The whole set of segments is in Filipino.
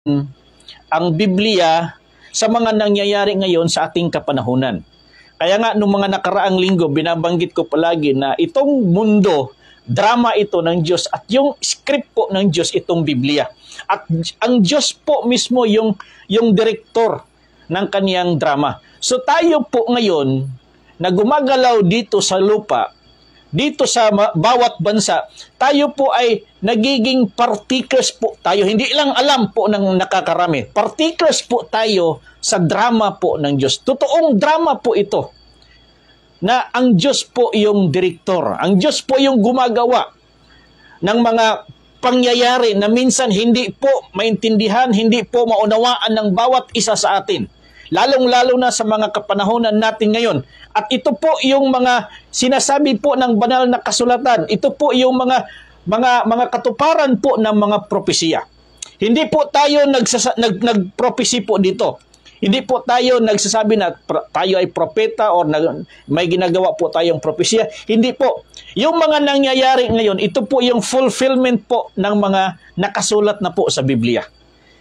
ang Biblia sa mga nangyayari ngayon sa ating kapanahunan. Kaya nga, nung mga nakaraang linggo, binabanggit ko palagi na itong mundo, drama ito ng Diyos at yung script po ng Diyos itong Biblia. At ang Diyos po mismo yung direktor ng kaniyang drama. So tayo po ngayon na gumagalaw dito sa lupa, dito sa bawat bansa, tayo po ay nagiging partakers po tayo. Hindi lang alam po ng nakakarami. Partakers po tayo sa drama po ng Diyos. Totoong drama po ito. Na ang Diyos po yung direktor. Ang Diyos po yung gumagawa ng mga pangyayari na minsan hindi po maintindihan, hindi po maunawaan ng bawat isa sa atin. Lalong-lalo na sa mga kapanahonan natin ngayon. At ito po yung mga sinasabi po ng banal na kasulatan. Ito po yung mga katuparan po ng mga propesiya. Hindi po tayo nagpropesi po dito. Hindi po tayo nagsasabi na tayo ay propeta or may ginagawa po tayong propesiya. Hindi po. Yung mga nangyayari ngayon, ito po yung fulfillment po ng mga nakasulat na po sa Biblia.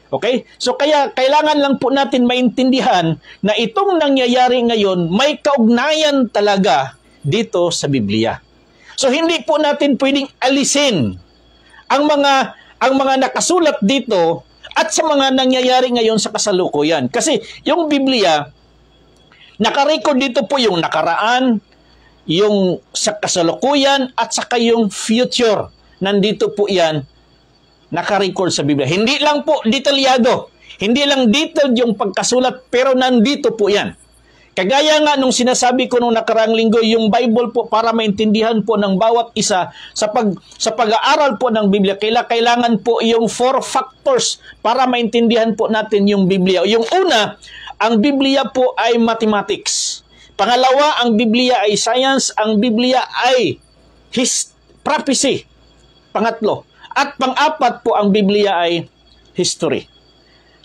Okay? So kaya kailangan lang po natin maintindihan na itong nangyayari ngayon may kaugnayan talaga dito sa Biblia. So hindi po natin pwedeng alisin ang mga nakasulat dito at sa mga nangyayari ngayon sa kasalukuyan. Kasi yung Biblia, nakarecord dito po yung nakaraan, yung sa kasalukuyan at saka yung future. Nandito po yan naka-record sa Biblia. Hindi lang po detalyado. Hindi lang detailed yung pagkasulat, pero nandito po yan. Kagaya nga nung sinasabi ko nung nakaraang linggo, yung Bible po para maintindihan po ng bawat isa sa pag-aaral po ng Biblia, kailangan po yung 4 factors para maintindihan po natin yung Biblia. Yung una, ang Biblia po ay mathematics. Pangalawa, ang Biblia ay science. Ang Biblia ay prophecy. Pangatlo. At pang-apat po, ang Biblia ay history.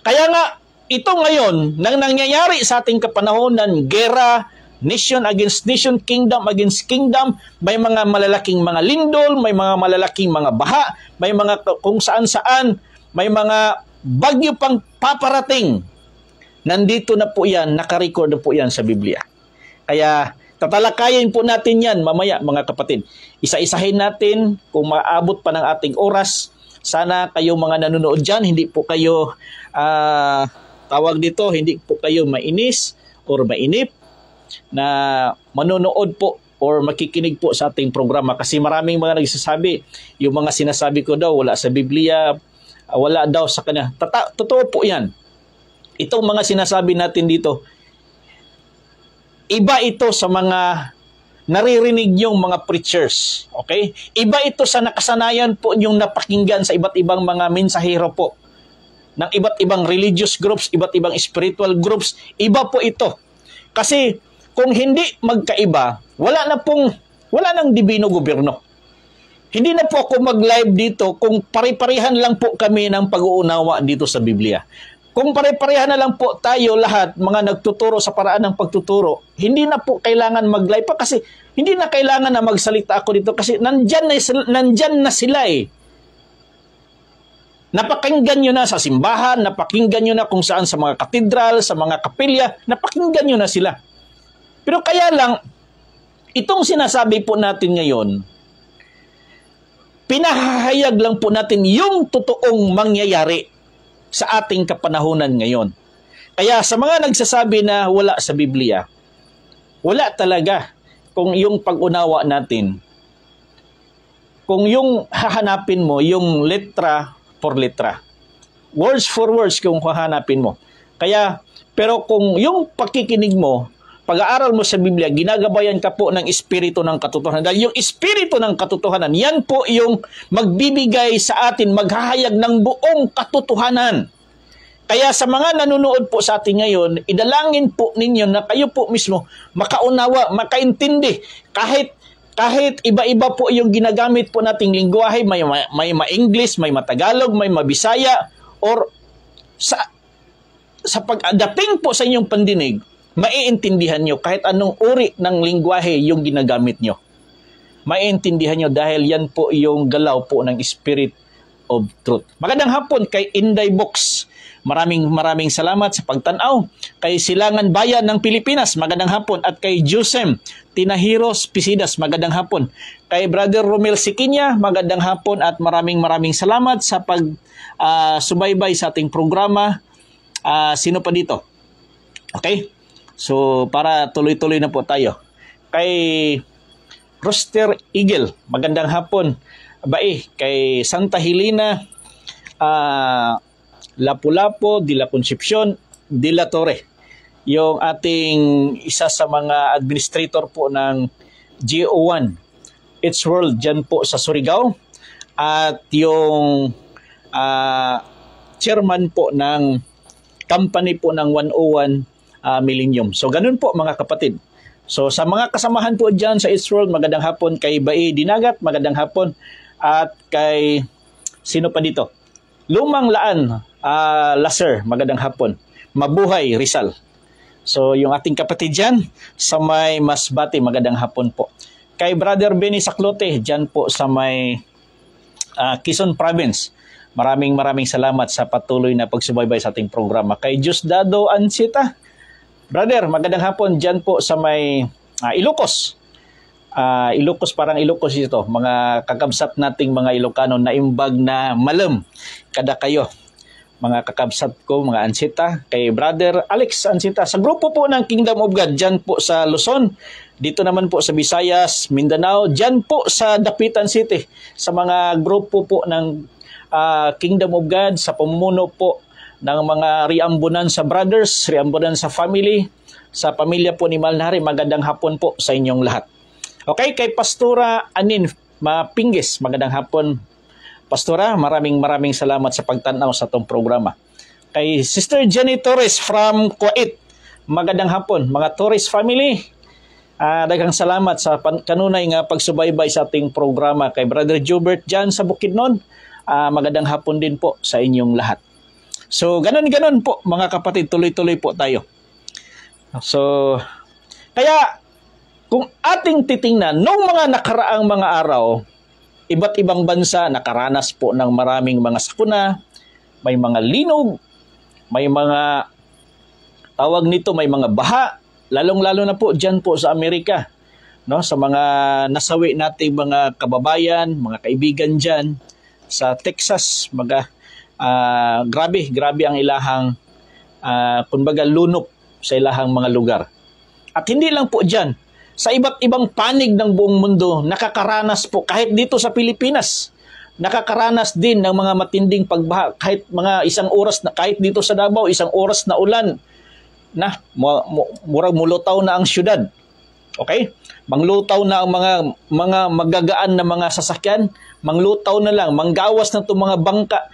Kaya nga, ito ngayon, nang nangyayari sa ating kapanahonan, gera, nation against nation, kingdom against kingdom, may mga malalaking mga lindol, may mga malalaking mga baha, may mga kung saan-saan, may mga bagyo pang paparating. Nandito na po yan, nakarecord na po yan sa Biblia. Kaya, tatalakayin po natin yan mamaya, mga kapatid. Isa-isahin natin kung maabot pa ng ating oras. Sana kayo mga nanonood dyan, hindi po kayo, hindi po kayo mainis or mainip na manonood po or makikinig po sa ating programa. Kasi maraming mga nagsasabi, yung mga sinasabi ko daw, wala sa Biblia, wala daw sa kanya. Totoo po yan. Itong mga sinasabi natin dito, iba ito sa mga naririnig yung mga preachers. Okay? Iba ito sa nakasanayan po yung napakinggan sa iba't ibang mga mensahero po ng iba't ibang religious groups, iba't ibang spiritual groups. Iba po ito. Kasi kung hindi magkaiba, wala nang dibino gobyerno. Hindi na po ako mag-live dito kung pare-parehan lang po kami ng pag-uunawa dito sa Biblia. Kung pare-parehan na lang po tayo lahat, mga nagtuturo sa paraan ng pagtuturo, hindi na po kailangan mag-live pa kasi hindi na kailangan na magsalita ako dito kasi nandyan na sila eh. Napakinggan nyo na sa simbahan, napakinggan nyo na kung saan sa mga katedral, sa mga kapilya, napakinggan nyo na sila. Pero kaya lang, itong sinasabi po natin ngayon, pinahahayag lang po natin yung totoong mangyayari sa ating kapanahunan ngayon. Kaya sa mga nagsasabi na wala sa Biblia, wala talaga kung yung pag-unawa natin, kung yung hahanapin mo, yung letra for letra, words for words kung hahanapin mo. Kaya, pero kung yung pakikinig mo, pag-aaral mo sa Biblia, ginagabayan ka po ng espiritu ng katotohanan. Dahil yung espiritu ng katotohanan, yan po yung magbibigay sa atin, maghahayag ng buong katotohanan. Kaya sa mga nanonood po sa atin ngayon, idalangin po ninyo na kayo po mismo makaunawa, makaintindi. Kahit iba-iba po yung ginagamit po nating lingwahe, may ma-English, may ma-Tagalog, may ma-Bisaya, or sa pagdating po sa inyong pandinig, maiintindihan nyo kahit anong uri ng lingwahe yung ginagamit nyo. Maiintindihan nyo dahil yan po yung galaw po ng Spirit of Truth. Magandang hapon kay Inday Box. Maraming salamat sa pagtanaw. Kay Silangan Bayan ng Pilipinas, magandang hapon. At kay Jusem Tinahiros Pisidas, magandang hapon. Kay Brother Romel Sikinya, magandang hapon at maraming salamat sa subaybay sa ating programa. Sino pa dito? Okay? So, para tuloy-tuloy na po tayo. Kay Roster Eagle, magandang hapon. Kay Santa Helena, Lapu-Lapu, de la Concepcion, de la Torre. Yung ating isa sa mga administrator po ng GO1, It's World, dyan po sa Surigao. At yung chairman po ng company po ng 101 Millennium. So, ganun po mga kapatid. So, sa mga kasamahan po dyan sa It's World, magandang hapon. Kay Bae Dinagat, magandang hapon. At kay, sino pa dito? Lumang Laan, Laser, magandang hapon. Mabuhay, Rizal. So, yung ating kapatid dyan, sa may Masbate, magandang hapon po. Kay Brother Benny Saclote, dyan po sa may Quezon Province. Maraming salamat sa patuloy na pagsubaybay sa ating programa. Kay Diosdado Ansita, Brother, magandang hapon dyan po sa may Ilocos. Ilocos, parang Ilocos ito. Mga kakabsat nating mga Ilocano na imbag na malam. Kada kayo. Mga kakabsat ko, mga Ansita. Kay Brother Alex Ansita. Sa grupo po ng Kingdom of God, dyan po sa Luzon. Dito naman po sa Visayas, Mindanao. Dyan po sa Dapitan City. Sa mga grupo po ng Kingdom of God, sa pamumuno po ng mga Riambonanza Brothers, Riambonanza Family, sa pamilya po ni Malnari, magandang hapon po sa inyong lahat. Okay, kay Pastora Anin Mapingges, magandang hapon. Pastora, maraming salamat sa pagtanaw sa itong programa. Kay Sister Jenny Torres from Kuwait, magandang hapon. Mga Torres family, daghang salamat sa kanunay nga pagsubaybay sa ating programa. Kay Brother Jubert dyan sa Bukidnon, magandang hapon din po sa inyong lahat. So, ganon po mga kapatid, tuloy-tuloy po tayo. So, kaya kung ating titingnan, noong mga nakaraang mga araw, iba't ibang bansa nakaranas po ng maraming mga sakuna, may mga linog, may mga tawag nito, may mga baha, lalong-lalo na po dyan po sa Amerika. No? Sa mga nasawi nating mga kababayan, mga kaibigan dyan, sa Texas, grabe ang ilahang kumbaga lunok sa ilahang mga lugar. At hindi lang po dyan, sa iba't ibang panig ng buong mundo, nakakaranas po, kahit dito sa Pilipinas, nakakaranas din ng mga matinding pagbaha, kahit mga isang oras na, kahit dito sa Davao, isang oras na ulan, na murag mulutaw na ang syudad. Okay? Manglutaw na ang mga magagaan na mga sasakyan, manglutaw na lang, manggawas na itong mga bangka,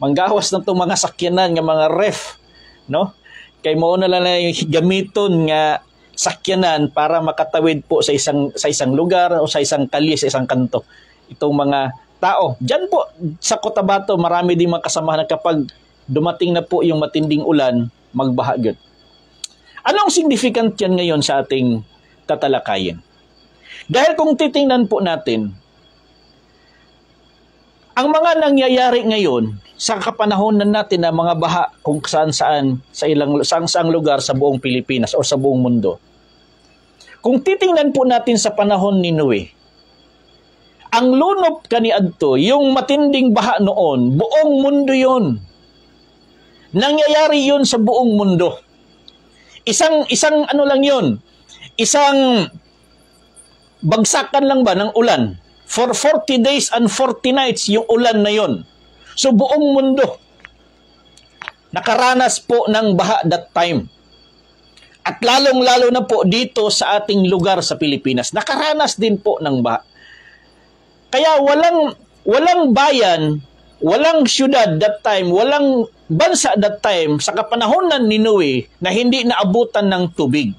manggawas na itong mga sakyanan, ng mga ref, no? Kay mo na lang yung gamiton nga sakyanan para makatawid po sa isang lugar o sa isang kalye, sa isang kanto. Itong mga tao. Diyan po sa Cotabato, marami din mga kasamahan na kapag dumating na po yung matinding ulan, magbaha yun. Anong significant yan ngayon sa ating tatalakayin? Dahil kung titingnan po natin, ang mga nangyayari ngayon sa kapanahonan natin na mga baha kung saan-saan saang lugar sa buong Pilipinas o sa buong mundo. Kung titingnan po natin sa panahon ni Noe, ang lunop kaniadto, yung matinding baha noon, buong mundo yun. Nangyayari yun sa buong mundo. Isang ano lang yun, isang bagsakan lang ba ng ulan? For 40 days and 40 nights yung ulan na yon. So buong mundo nakaranas po ng baha that time. At lalong-lalo na po dito sa ating lugar sa Pilipinas, nakaranas din po ng baha. Kaya walang bayan, walang syudad that time, walang bansa that time sa kapanahonan ni Noe na hindi naabutan ng tubig.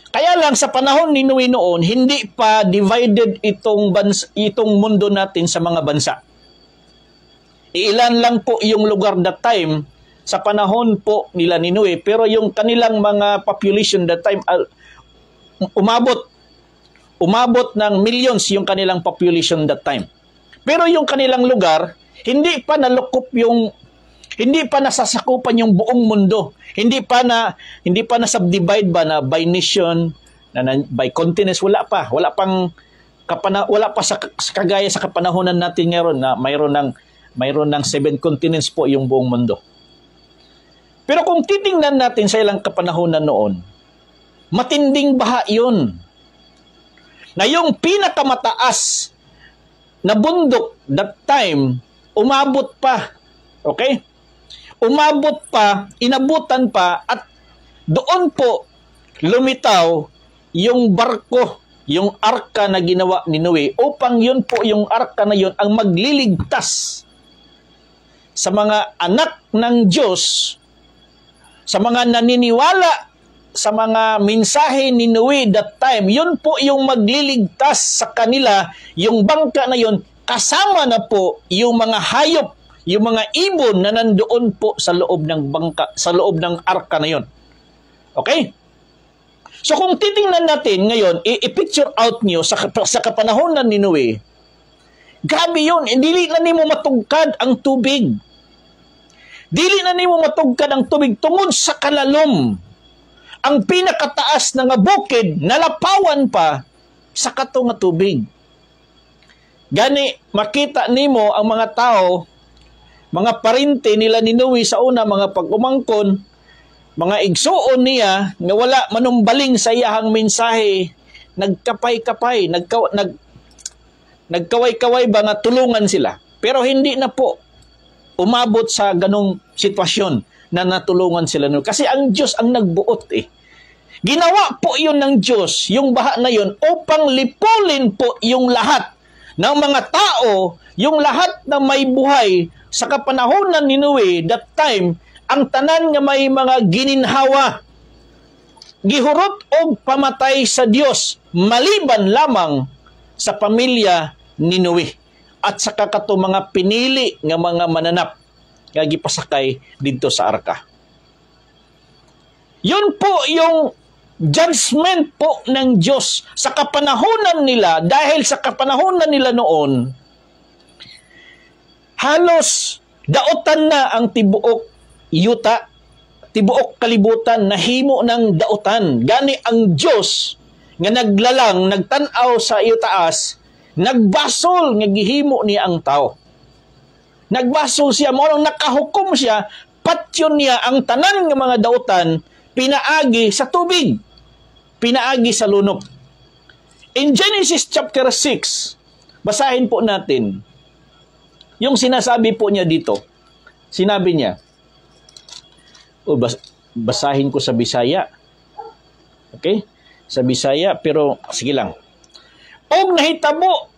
Kaya lang sa panahon ni Noe noon, hindi pa divided itong mundo natin sa mga bansa. Ilan lang po yung lugar that time sa panahon po nila ni Noe, pero yung kanilang mga population that time umabot ng millions yung kanilang population that time. Pero yung kanilang lugar, hindi pa nalukop yung Hindi pa nasasakupan yung buong mundo. Hindi pa na subdivide ba na by nation, by continents, wala pa. Wala pa sa kagaya sa kapanahunan natin ngayon na mayroon ng 7 continents po yung buong mundo. Pero kung titingnan natin sa ilang kapanahunan noon, matinding baha yun. Na yung pinakamataas na bundok that time, umabot pa. Okay? Umabot pa, inabutan pa, at doon po lumitaw yung barko, yung arka na ginawa ni Noe, upang yun po, yung arka na yun, ang magliligtas sa mga anak ng Diyos, sa mga naniniwala sa mga mensahe ni Noe that time. Yun po yung magliligtas sa kanila, yung bangka na yun, kasama na po yung mga hayop, yung mga ibon na nandoon po sa loob ng bangka, sa loob ng arka na yun. Okay? So kung titingnan natin ngayon, i-picture out nyo sa kapanahonan ni Noe, grabe yun, dili na nimo matugkad ang tubig. Dili na nimo matugkad ang tubig tungod sa kalalom. Ang pinakataas na nga bukid, nalapawan pa sa kato nga tubig. Gani, makita nimo ang mga tao, mga parinte nila ni Noe sa una, mga pag-umangkon, mga igsuon niya, nga wala manumbaling sa iyahang mensahe, nagkapay-kapay, nagkaway-kaway ba nga tulungan sila. Pero hindi na po umabot sa ganong sitwasyon na natulungan sila. Kasi ang Diyos ang nagbuot eh. Ginawa po yun ng Diyos, yung baha na yun, upang lipulin po yung lahat ng mga tao, yung lahat na may buhay sa kapanahonan ni Noe that time, ang tanan nga may mga gininhawa, gihurot og pamatay sa Dios, maliban lamang sa pamilya ni Noe at sa kakato mga pinili nga mga mananap nga gipasakay didto sa arka. Yun po yung judgment po ng Diyos sa kapanahonan nila, dahil sa kapanahonan nila noon, halos daotan na ang tibuok yuta, tibuok kalibutan, nahimo ng daotan. Gani ang Diyos nga naglalang, nagtanaw sa iyo taas, nagbasol nga gihimo niya ang tao. Nagbasol siya, mo nakahukom siya, patyon niya ang tanan ng mga daotan, pinaagi sa tubig, pinaagi sa lunok. In Genesis chapter 6, basahin po natin, yung sinasabi po niya dito, sinabi niya, basahin ko sa Bisaya. Okay? Sa Bisaya, pero sige lang. Og nahitabo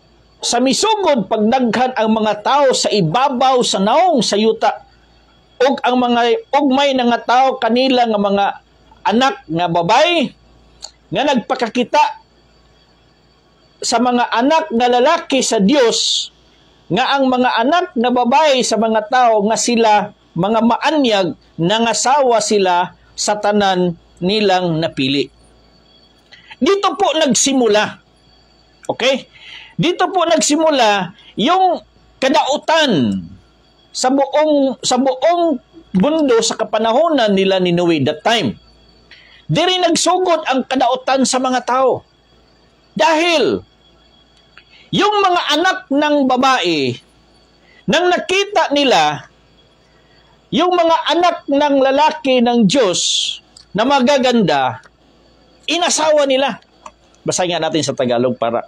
sa misugod pagdaghan ang mga tao sa ibabaw sa naong sa yuta. Og ang mga ugmay nga tao kanila nga mga anak nga babay nga nagpakakita sa mga anak nga lalaki sa Dios, nga ang mga anak nga babae sa mga tao nga sila mga maanyag, nangasawa sila sa tanan nilang napili. Dito po nagsimula. Okay? Dito po nagsimula yung kadautan sa buong mundo sa kapanahonan nila ni Noe that time. Diri nagsugod ang kadautan sa mga tao. Dahil yung mga anak ng babae, nang nakita nila yung mga anak ng lalaki ng Diyos na magaganda, inasawa nila. Basahin nga natin sa Tagalog para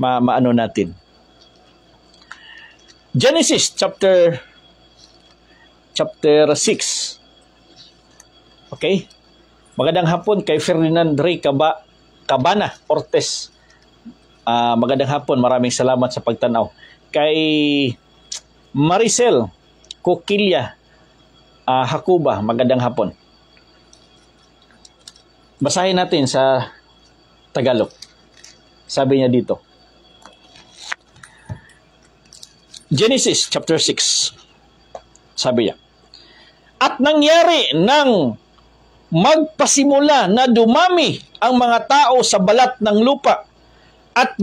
maano natin. Genesis chapter 6. Okay? Magandang hapon kay Ferdinand Rey Cabana Ortez. Magandang hapon, maraming salamat sa pagtanaw. Kay Maricel Coquilla Hakuba, magandang hapon. Basahin natin sa Tagalog. Sabi niya dito. Genesis chapter 6. Sabi niya, at nangyari nang magpasimula na dumami ang mga tao sa balat ng lupa at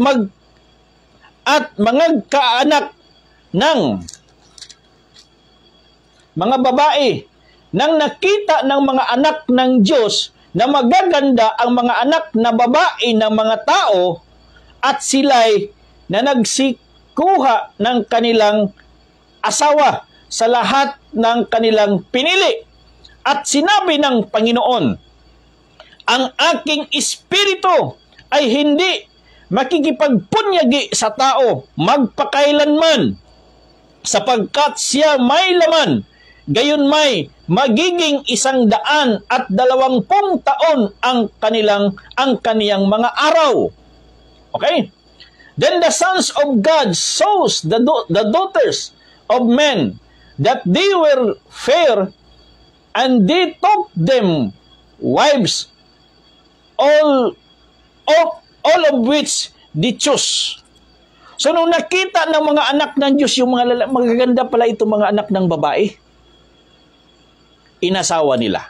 mangagkaanak ng mga babae, nang nakita ng mga anak ng Diyos na magaganda ang mga anak na babae ng mga tao at sila'y na nagsikuha ng kanilang asawa sa lahat ng kanilang pinili. At sinabi ng Panginoon, ang aking espiritu ay hindi makikipagpunyagi sa tao magpakailanman, sapagkat siya may laman, gayon may magiging 120 taon ang kaniyang mga araw. Okay? Then the sons of God saw the daughters of men that they were fair, and they took them wives, all of which they chose. So nung nakita ng mga anak ng Diyos yung mga magaganda pala itong mga anak ng babae, inasawa nila.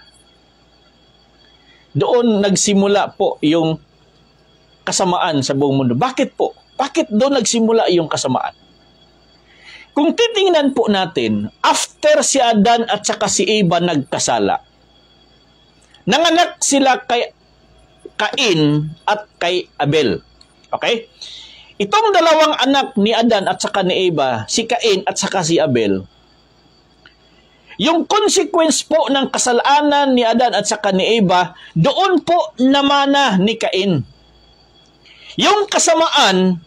Doon nagsimula po yung kasamaan sa buong mundo. Bakit po? Bakit doon nagsimula yung kasamaan? Kung titingnan po natin, after si Adan at saka si Eva nagkasala, nanganak sila kay Cain at kay Abel. Okay? Itong dalawang anak ni Adan at saka ni Eva, si Cain at saka si Abel, yung consequence po ng kasalanan ni Adan at saka ni Eva, doon po namana ni Cain. Yung kasamaan,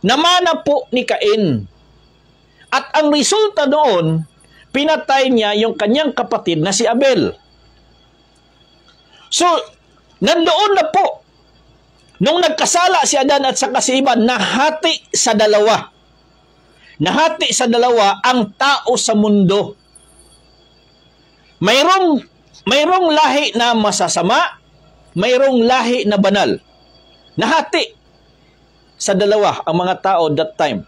namana po ni Cain. At ang resulta doon, pinatay niya yung kanyang kapatid na si Abel. So, nandoon na po, nung nagkasala si Adan at saka si Eva, nahati sa dalawa. Nahati sa dalawa ang tao sa mundo. Mayroong lahi na masasama, mayroong lahi na banal. Nahati sa dalawa ang mga tao that time.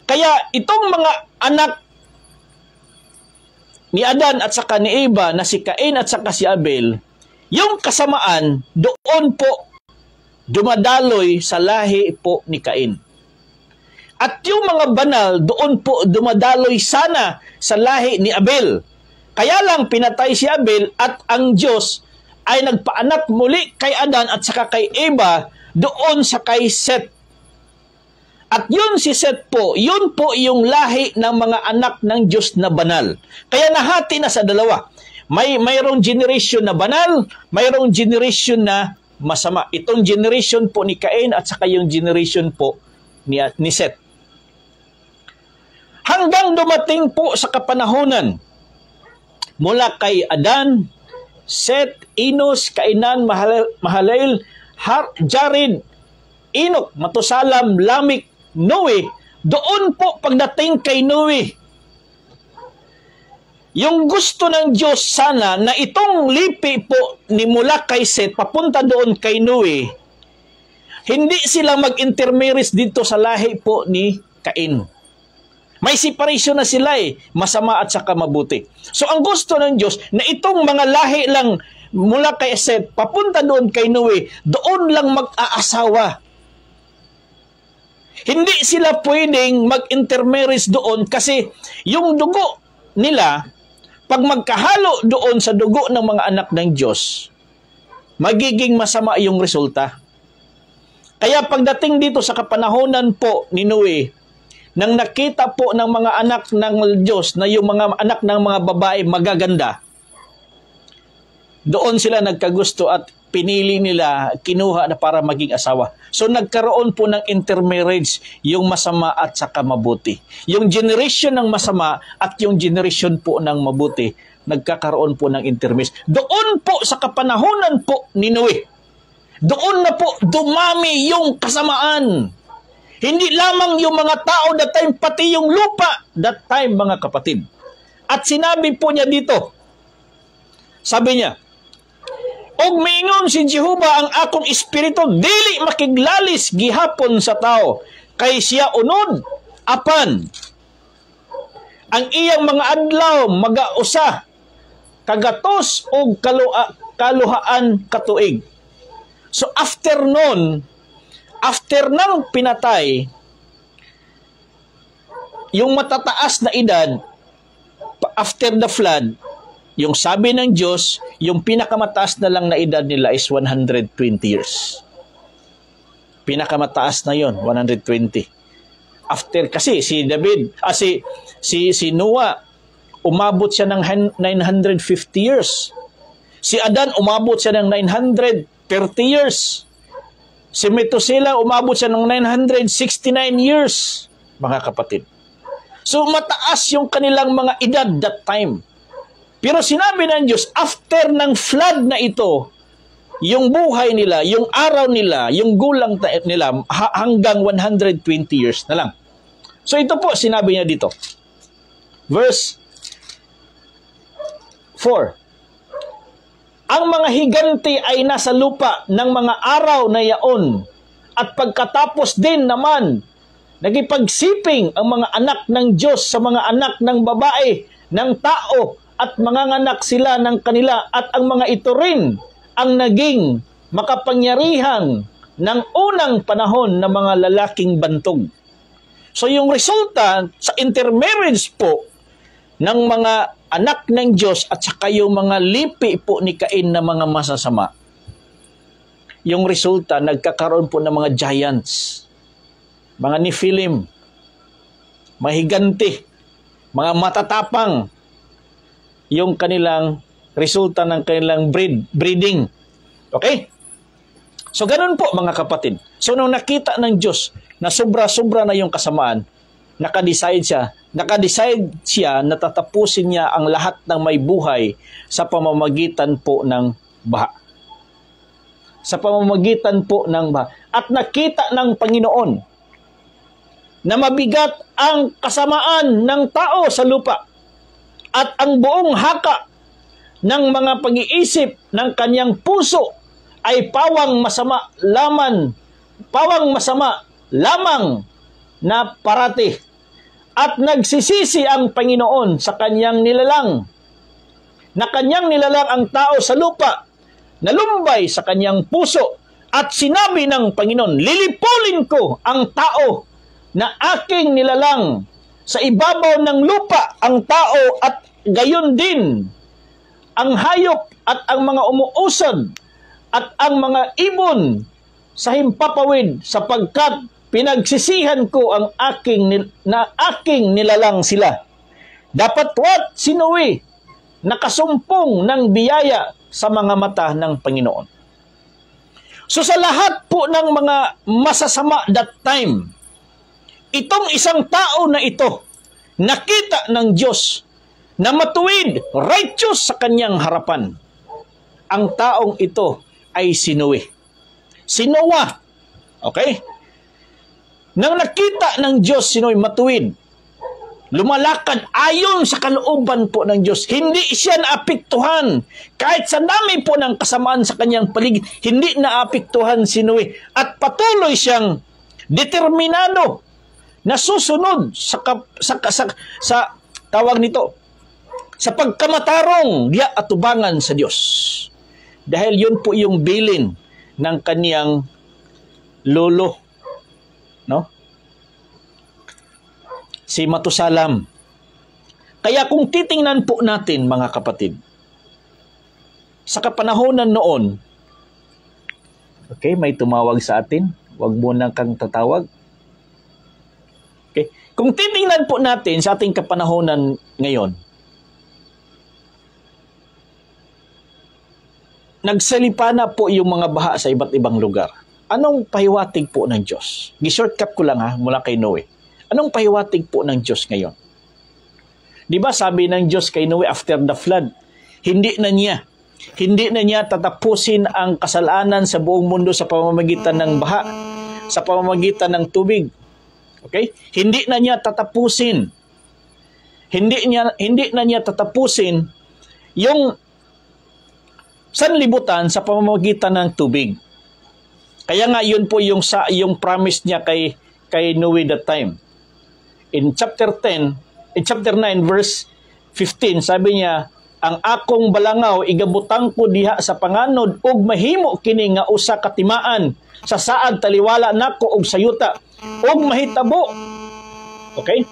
Kaya itong mga anak ni Adan at saka ni Eva na si Cain at saka si Abel, yung kasamaan doon po dumadaloy sa lahi po ni Cain. At yung mga banal doon po dumadaloy sana sa lahi ni Abel. Kaya lang pinatay si Abel at ang Diyos ay nagpaanak muli kay Adan at saka kay Eva doon sa kay Seth. At yun si Seth po, yun po yung lahi ng mga anak ng Diyos na banal. Kaya nahati na sa dalawa. Mayroong generation na banal, mayroong generation na masama. Itong generation po ni Cain at saka yung generation po ni Seth. Hanggang dumating po sa kapanahunan, mula kay Adan, Seth, Enos, Kainan, Mahalalel, Jared, Enoch, Matusalam, Lamik, Noe. Doon po pagdating kay Noe, yung gusto ng Diyos sana na itong lipi po ni mula kay Seth papunta doon kay Noe, hindi sila mag-intermarriage dito sa lahi po ni Cain. May separation na sila masama at saka mabuti. So ang gusto ng Diyos na itong mga lahi lang mula kay Seth papunta doon kay Noe, doon lang mag-aasawa. Hindi sila pwedeng mag-intermarriage doon kasi yung dugo nila, pag magkahalo doon sa dugo ng mga anak ng Diyos, magiging masama yung resulta. Kaya pagdating dito sa kapanahonan po ni Noe, nang nakita po ng mga anak ng Diyos na yung mga anak ng mga babae magaganda, doon sila nagkagusto at pinili nila, kinuha na para maging asawa. So nagkaroon po ng intermarriage, yung masama at saka mabuti. Yung generation ng masama at yung generation po ng mabuti, nagkakaroon po ng intermarriage. Doon po sa kapanahonan po ni Noe, doon na po dumami yung kasamaan. Hindi lamang yung mga tao that time, pati yung lupa that time, mga kapatid. At sinabi po niya dito, sabi niya, og miingon si Jehova ang akong espiritu, dili makiglalis gihapon sa tao, kay siya unod, apan. Ang iyang mga adlaw, magausa, kagatos o kaluhaan katuig. So after nun, after nang pinatay, yung matataas na edad, after the flood, yung sabi ng Diyos, yung pinakamataas na lang na edad nila is 120 years. Pinakamataas na yon, 120. After, kasi si David, si Noah, umabot siya ng 950 years. Si Adan, umabot siya ng 930 years. Si Methuselah, umabot siya ng 969 years, mga kapatid. So, mataas yung kanilang mga edad that time. Pero sinabi ng Diyos, after ng flood na ito, yung buhay nila, yung araw nila, yung gulang nila, hanggang 120 years na lang. So, ito po, sinabi niya dito. Verse 4. Ang mga higante ay nasa lupa ng mga araw na yaon, at pagkatapos din naman, nagipagsiping ang mga anak ng Diyos sa mga anak ng babae ng tao, at manganganak sila ng kanila, at ang mga ito rin ang naging makapangyarihan ng unang panahon ng mga lalaking bantog. So yung resulta sa intermarriage po ng mga anak ng Diyos at saka yung mga lipi po ni Cain na mga masasama, yung resulta, nagkakaroon po ng mga giants, mga Nephilim, mahiganti, mga matatapang, yung kanilang resulta ng kanilang breeding. Okay? So, ganun po mga kapatid. So, nung nakita ng Diyos na sobra-sobra na yung kasamaan, nakadecide siya na tatapusin niya ang lahat ng may buhay sa pamamagitan po ng baha. Sa pamamagitan po ng baha. At nakita ng Panginoon na mabigat ang kasamaan ng tao sa lupa, at ang buong haka ng mga pag-iisip ng kanyang puso ay pawang masama lamang na parati. At nagsisisi ang Panginoon sa kanyang nilalang, na kanyang nilalang ang tao sa lupa, nalumbay sa kanyang puso, at sinabi ng Panginoon, lilipulin ko ang tao na aking nilalang sa ibabaw ng lupa, ang tao at gayon din ang hayop at ang mga umuusad at ang mga ibon sa himpapawid, sapagkat pinagsisihan ko ang aking nilalang sila. Dapat what? Si Noe, nakasumpong ng biyaya sa mga mata ng Panginoon. So sa lahat po ng mga masasama that time, itong isang tao na ito, nakita ng Diyos na matuwid, righteous sa kanyang harapan. Ang taong ito ay si Noe. Si Noah. Okay? Nang nakita ng Diyos si Noe matuwid, lumalakad ayon sa kalooban po ng Diyos. Hindi siya naapektuhan. Kahit sa dami po ng kasamaan sa kanyang paligid, hindi naapektuhan si Noe. At patuloy siyang determinado na susunod sa tawag nito, sa pagkamatarong diya atubangan sa Diyos. Dahil yun po yung bilin ng kaniyang lolo, no? Si Matusalam. Kaya kung titingnan po natin, mga kapatid, sa kapanahonan noon, okay, may tumawag sa atin, wag mo nang kang tatawag. Okay? Kung titingnan po natin sa ating kapanahonan ngayon, nagsalipa na po yung mga baha sa iba't ibang lugar. Anong pahiwatig po ng Diyos? Gi-shortcut ko lang mula kay Noe. Anong pahiwatig po ng Diyos ngayon? Di ba sabi ng Diyos kay Noe after the flood, hindi na niya tatapusin ang kasalanan sa buong mundo sa pamamagitan ng baha, sa pamamagitan ng tubig. Okay? Hindi na niya tatapusin. Hindi na niya tatapusin yung sanlibutan sa pamamagitan ng tubig. Kaya nga yun po yung promise niya kay Noe that time. In chapter 9 verse 15, sabi niya, ang akong balangaw igabutang ko diha sa panganod ug mahimo kini nga usa ka timaan sa saad taliwala nako og sayuta ug mahitabo. Okay?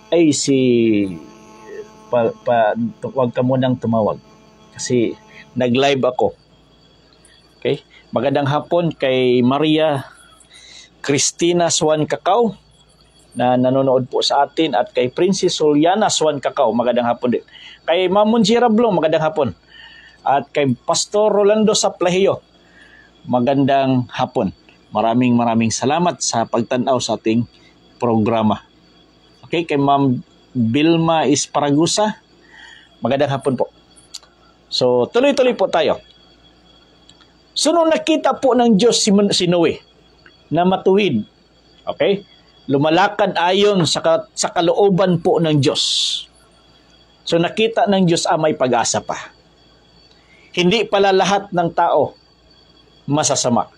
Ay, wag ka munang tumawag. Kasi nag-live ako. Okay? Magandang hapon kay Maria Cristina Swan Cacao na nanonood po sa atin at kay Princess Juliana Swan Cacao. Magandang hapon din. Kay Ma'am Monjira Blong, magandang hapon. At kay Pastor Rolando Saplahio, magandang hapon. Maraming salamat sa pagtanaw sa ating programa. Okay, kay Ma'am Vilma Isparagusa, magandang hapon po. So, tuloy-tuloy po tayo. So, nung nakita po ng Diyos si Noe na matuwid, okay, lumalakad ayon sa kalooban po ng Diyos. So, nakita ng Diyos may pag-asa pa. Hindi pala lahat ng tao masasama.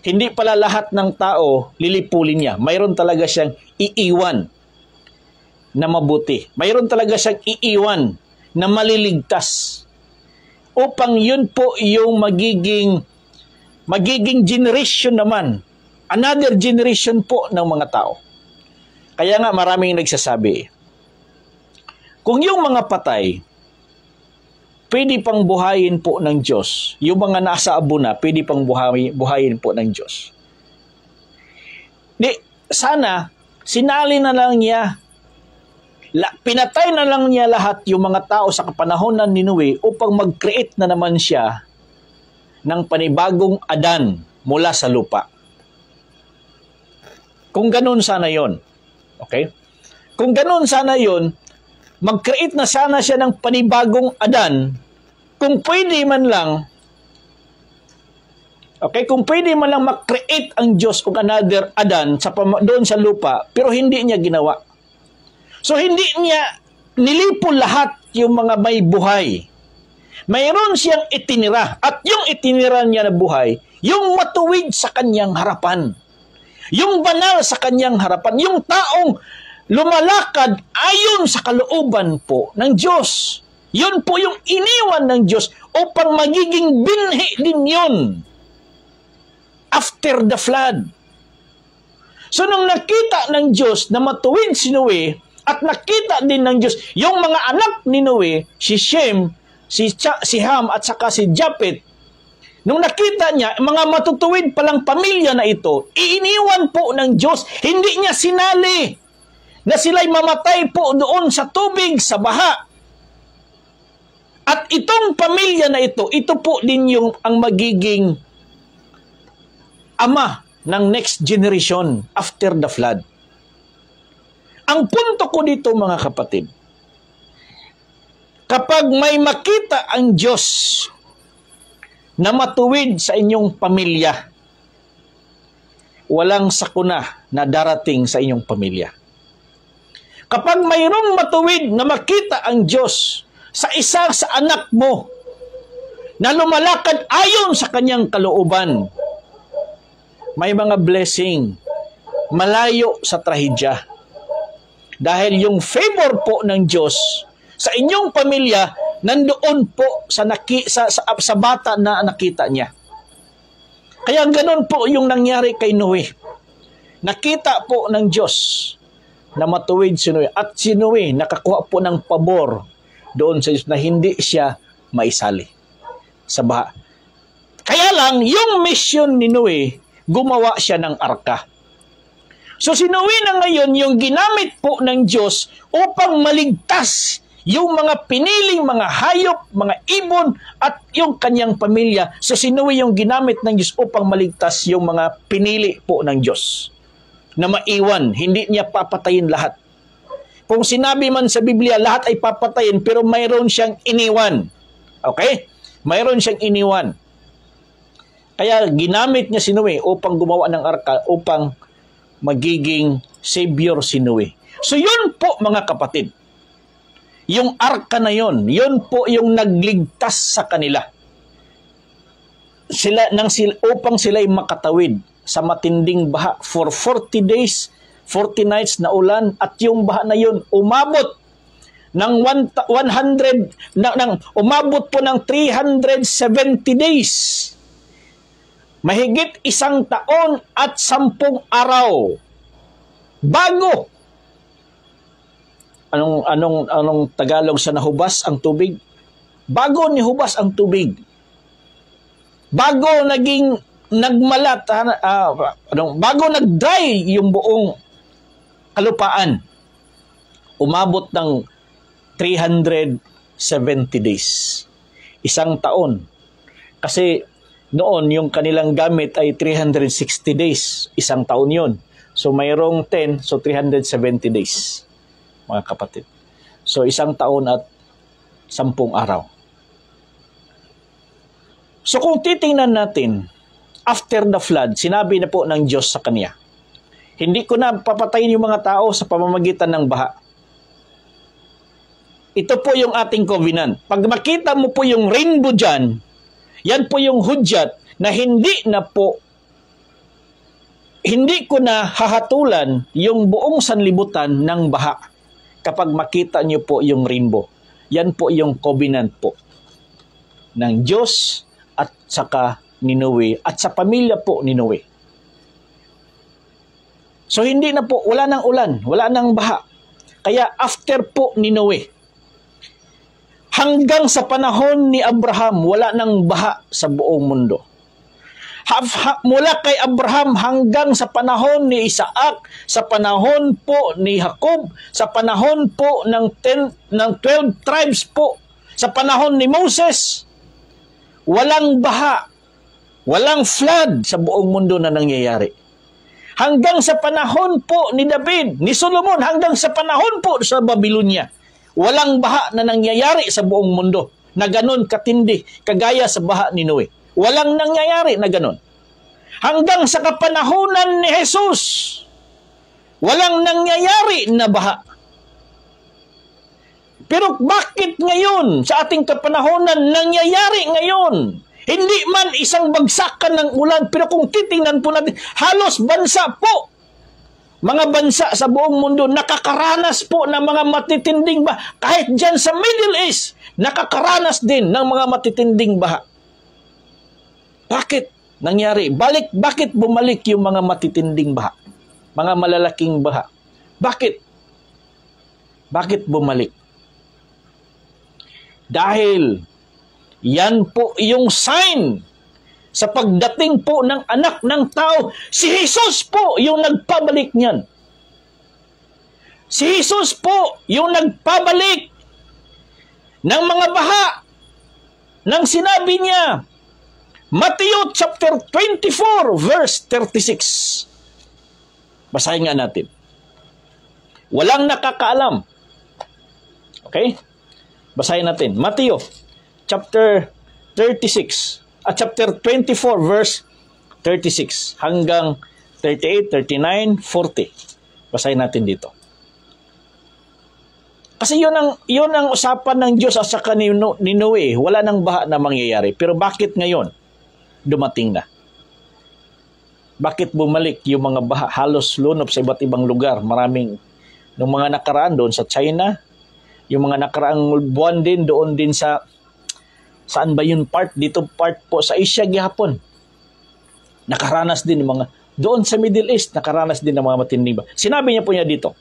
Hindi pala lahat ng tao lilipulin niya. Mayroon talaga siyang iiwan na mabuti. Mayroon talaga siyang iiwan na maliligtas. Upang yun po yung magiging generation naman. Another generation po ng mga tao. Kaya nga maraming nagsasabi, kung yung mga patay, pwede pang buhayin po ng Diyos. Yung mga nasa abuna, pwede pang buhayin po ng Diyos. Sana, sinali na lang niya, pinatay na lang niya lahat yung mga tao sa kapanahonan ni Noe upang mag-create na naman siya ng panibagong Adan mula sa lupa. Kung ganun sana yon, okay? Kung ganun sana yon, mag-create na sana siya ng panibagong Adan. Kung pwede man lang, okay, kung pwede man lang mag-create ang Diyos kung another Adan doon sa lupa, pero hindi niya ginawa. So, hindi niya nilipol lahat yung mga may buhay. Mayroon siyang itinira, at yung itinira niya na buhay, yung matuwid sa kanyang harapan. Yung banal sa kanyang harapan, yung taong lumalakad ayon sa kalooban po ng Diyos. Yun po yung iniwan ng Diyos upang magiging binhi din yun after the flood. So nung nakita ng Diyos na matuwid si Noe at nakita din ng Diyos yung mga anak ni Noe, si Shem, si Ham at saka si Japhet, nung nakita niya, mga matutuwid palang pamilya na ito, iiniwan po ng Diyos, hindi niya sinali na sila'y mamatay po doon sa tubig, sa baha. At itong pamilya na ito po din yung ang magiging ama ng next generation after the flood. Ang punto ko dito mga kapatid, kapag may makita ang Diyos na matuwid sa inyong pamilya, walang sakuna na darating sa inyong pamilya. Kapag mayroong matuwid na makita ang Diyos sa isa sa anak mo na lumalakad ayon sa kanyang kalooban, may mga blessing malayo sa trahedya. Dahil yung favor po ng Diyos sa inyong pamilya nandoon po sa bata na nakita niya. Kaya ganun po yung nangyari kay Noe. Nakita po ng Diyos na matuwid si Noe. At si Noe nakakuha po ng pabor doon sa Diyos na hindi siya maisali sa baha. Kaya lang, yung mission ni Noe, gumawa siya ng arka. So si Noe na ngayon yung ginamit po ng Diyos upang maligtas yung mga piniling mga hayop, mga ibon at yung kanyang pamilya. So si Noe yung ginamit ng Diyos upang maligtas yung mga pinili po ng Diyos na maiwan. Hindi niya papatayin lahat. Kung sinabi man sa Biblia, lahat ay papatayin, pero mayroon siyang iniwan. Okay? Mayroon siyang iniwan. Kaya ginamit niya si Noe upang gumawa ng arka, upang magiging savior si Noe. So yun po mga kapatid. Yung arka na yun po yung nagligtas sa kanila. Upang sila'y makatawid sa matinding baha for 40 days, 40 nights na ulan, at yung baha na yun umabot ng umabot po ng 370 days. Mahigit 1 taon at 10 araw bago Anong Tagalog sa nahubas ang tubig? Bago nihubas ang tubig. Bago naging nagmalat, bago nag-dry yung buong kalupaan, umabot ng 370 days. Isang taon. Kasi noon, yung kanilang gamit ay 360 days. Isang taon yun. So, mayroong 10, so 370 days, mga kapatid. So, isang taon at 10 araw. So, kung titingnan natin, after the flood, sinabi na po ng Diyos sa kanya, hindi ko na papatayin yung mga tao sa pamamagitan ng baha. Ito po yung ating covenant. Pag makita mo po yung rainbow dyan, yan po yung hudyat na hindi ko na hahatulan yung buong sanlibutan ng baha kapag makita nyo po yung rainbow. Yan po yung covenant po ng Diyos at saka ni Noe at sa pamilya po ni Noe. So hindi na po, wala nang ulan, wala nang baha. Kaya after po ni Noe, hanggang sa panahon ni Abraham, wala nang baha sa buong mundo. Mula kay Abraham hanggang sa panahon ni Isaac, sa panahon po ni Jacob, sa panahon po ng 12 tribes po, sa panahon ni Moses, walang baha, walang flood sa buong mundo na nangyayari. Hanggang sa panahon po ni David, ni Solomon, hanggang sa panahon po sa Babylonia, walang baha na nangyayari sa buong mundo na ganon katindi, kagaya sa baha ni Noe. Walang nangyayari na ganon. Hanggang sa kapanahunan ni Jesus, walang nangyayari na baha. Pero bakit ngayon, sa ating kapanahunan, nangyayari ngayon? Hindi man isang bagsakan ng ulan, pero kung titingnan po natin, halos bansa po, mga bansa sa buong mundo, nakakaranas po ng mga matitinding baha. Kahit dyan sa Middle East, nakakaranas din ng mga matitinding baha. Bakit nangyari? Bakit bumalik yung mga matitinding baha? Mga malalaking baha. Bakit? Bakit bumalik? Dahil yan po yung sign sa pagdating po ng anak ng tao. Si Jesus po yung nagpabalik niyan. Si Jesus po yung nagpabalik ng mga baha nang sinabi niya, Matthew chapter 24 verse 36. Basahin nga natin. Walang nakakaalam. Okay? Basahin natin. Matthew chapter 36 at chapter 24 verse 36 hanggang 38, 39, 40. Basahin natin dito. Kasi yun ang usapan ng Diyos at saka ni Noe. Wala nang baha na mangyayari. Pero bakit ngayon dumating na? Bakit bumalik yung mga baha? Halos lunop sa iba't ibang lugar. Maraming nung mga nakaraan doon sa China, yung mga nakaraang buwan din doon din sa saan ba yun part? Dito part po sa Asia, gihapon. Nakaranas din ng mga, doon sa Middle East, nakaranas din ng mga matinding baha. Sinabi niya po niya dito,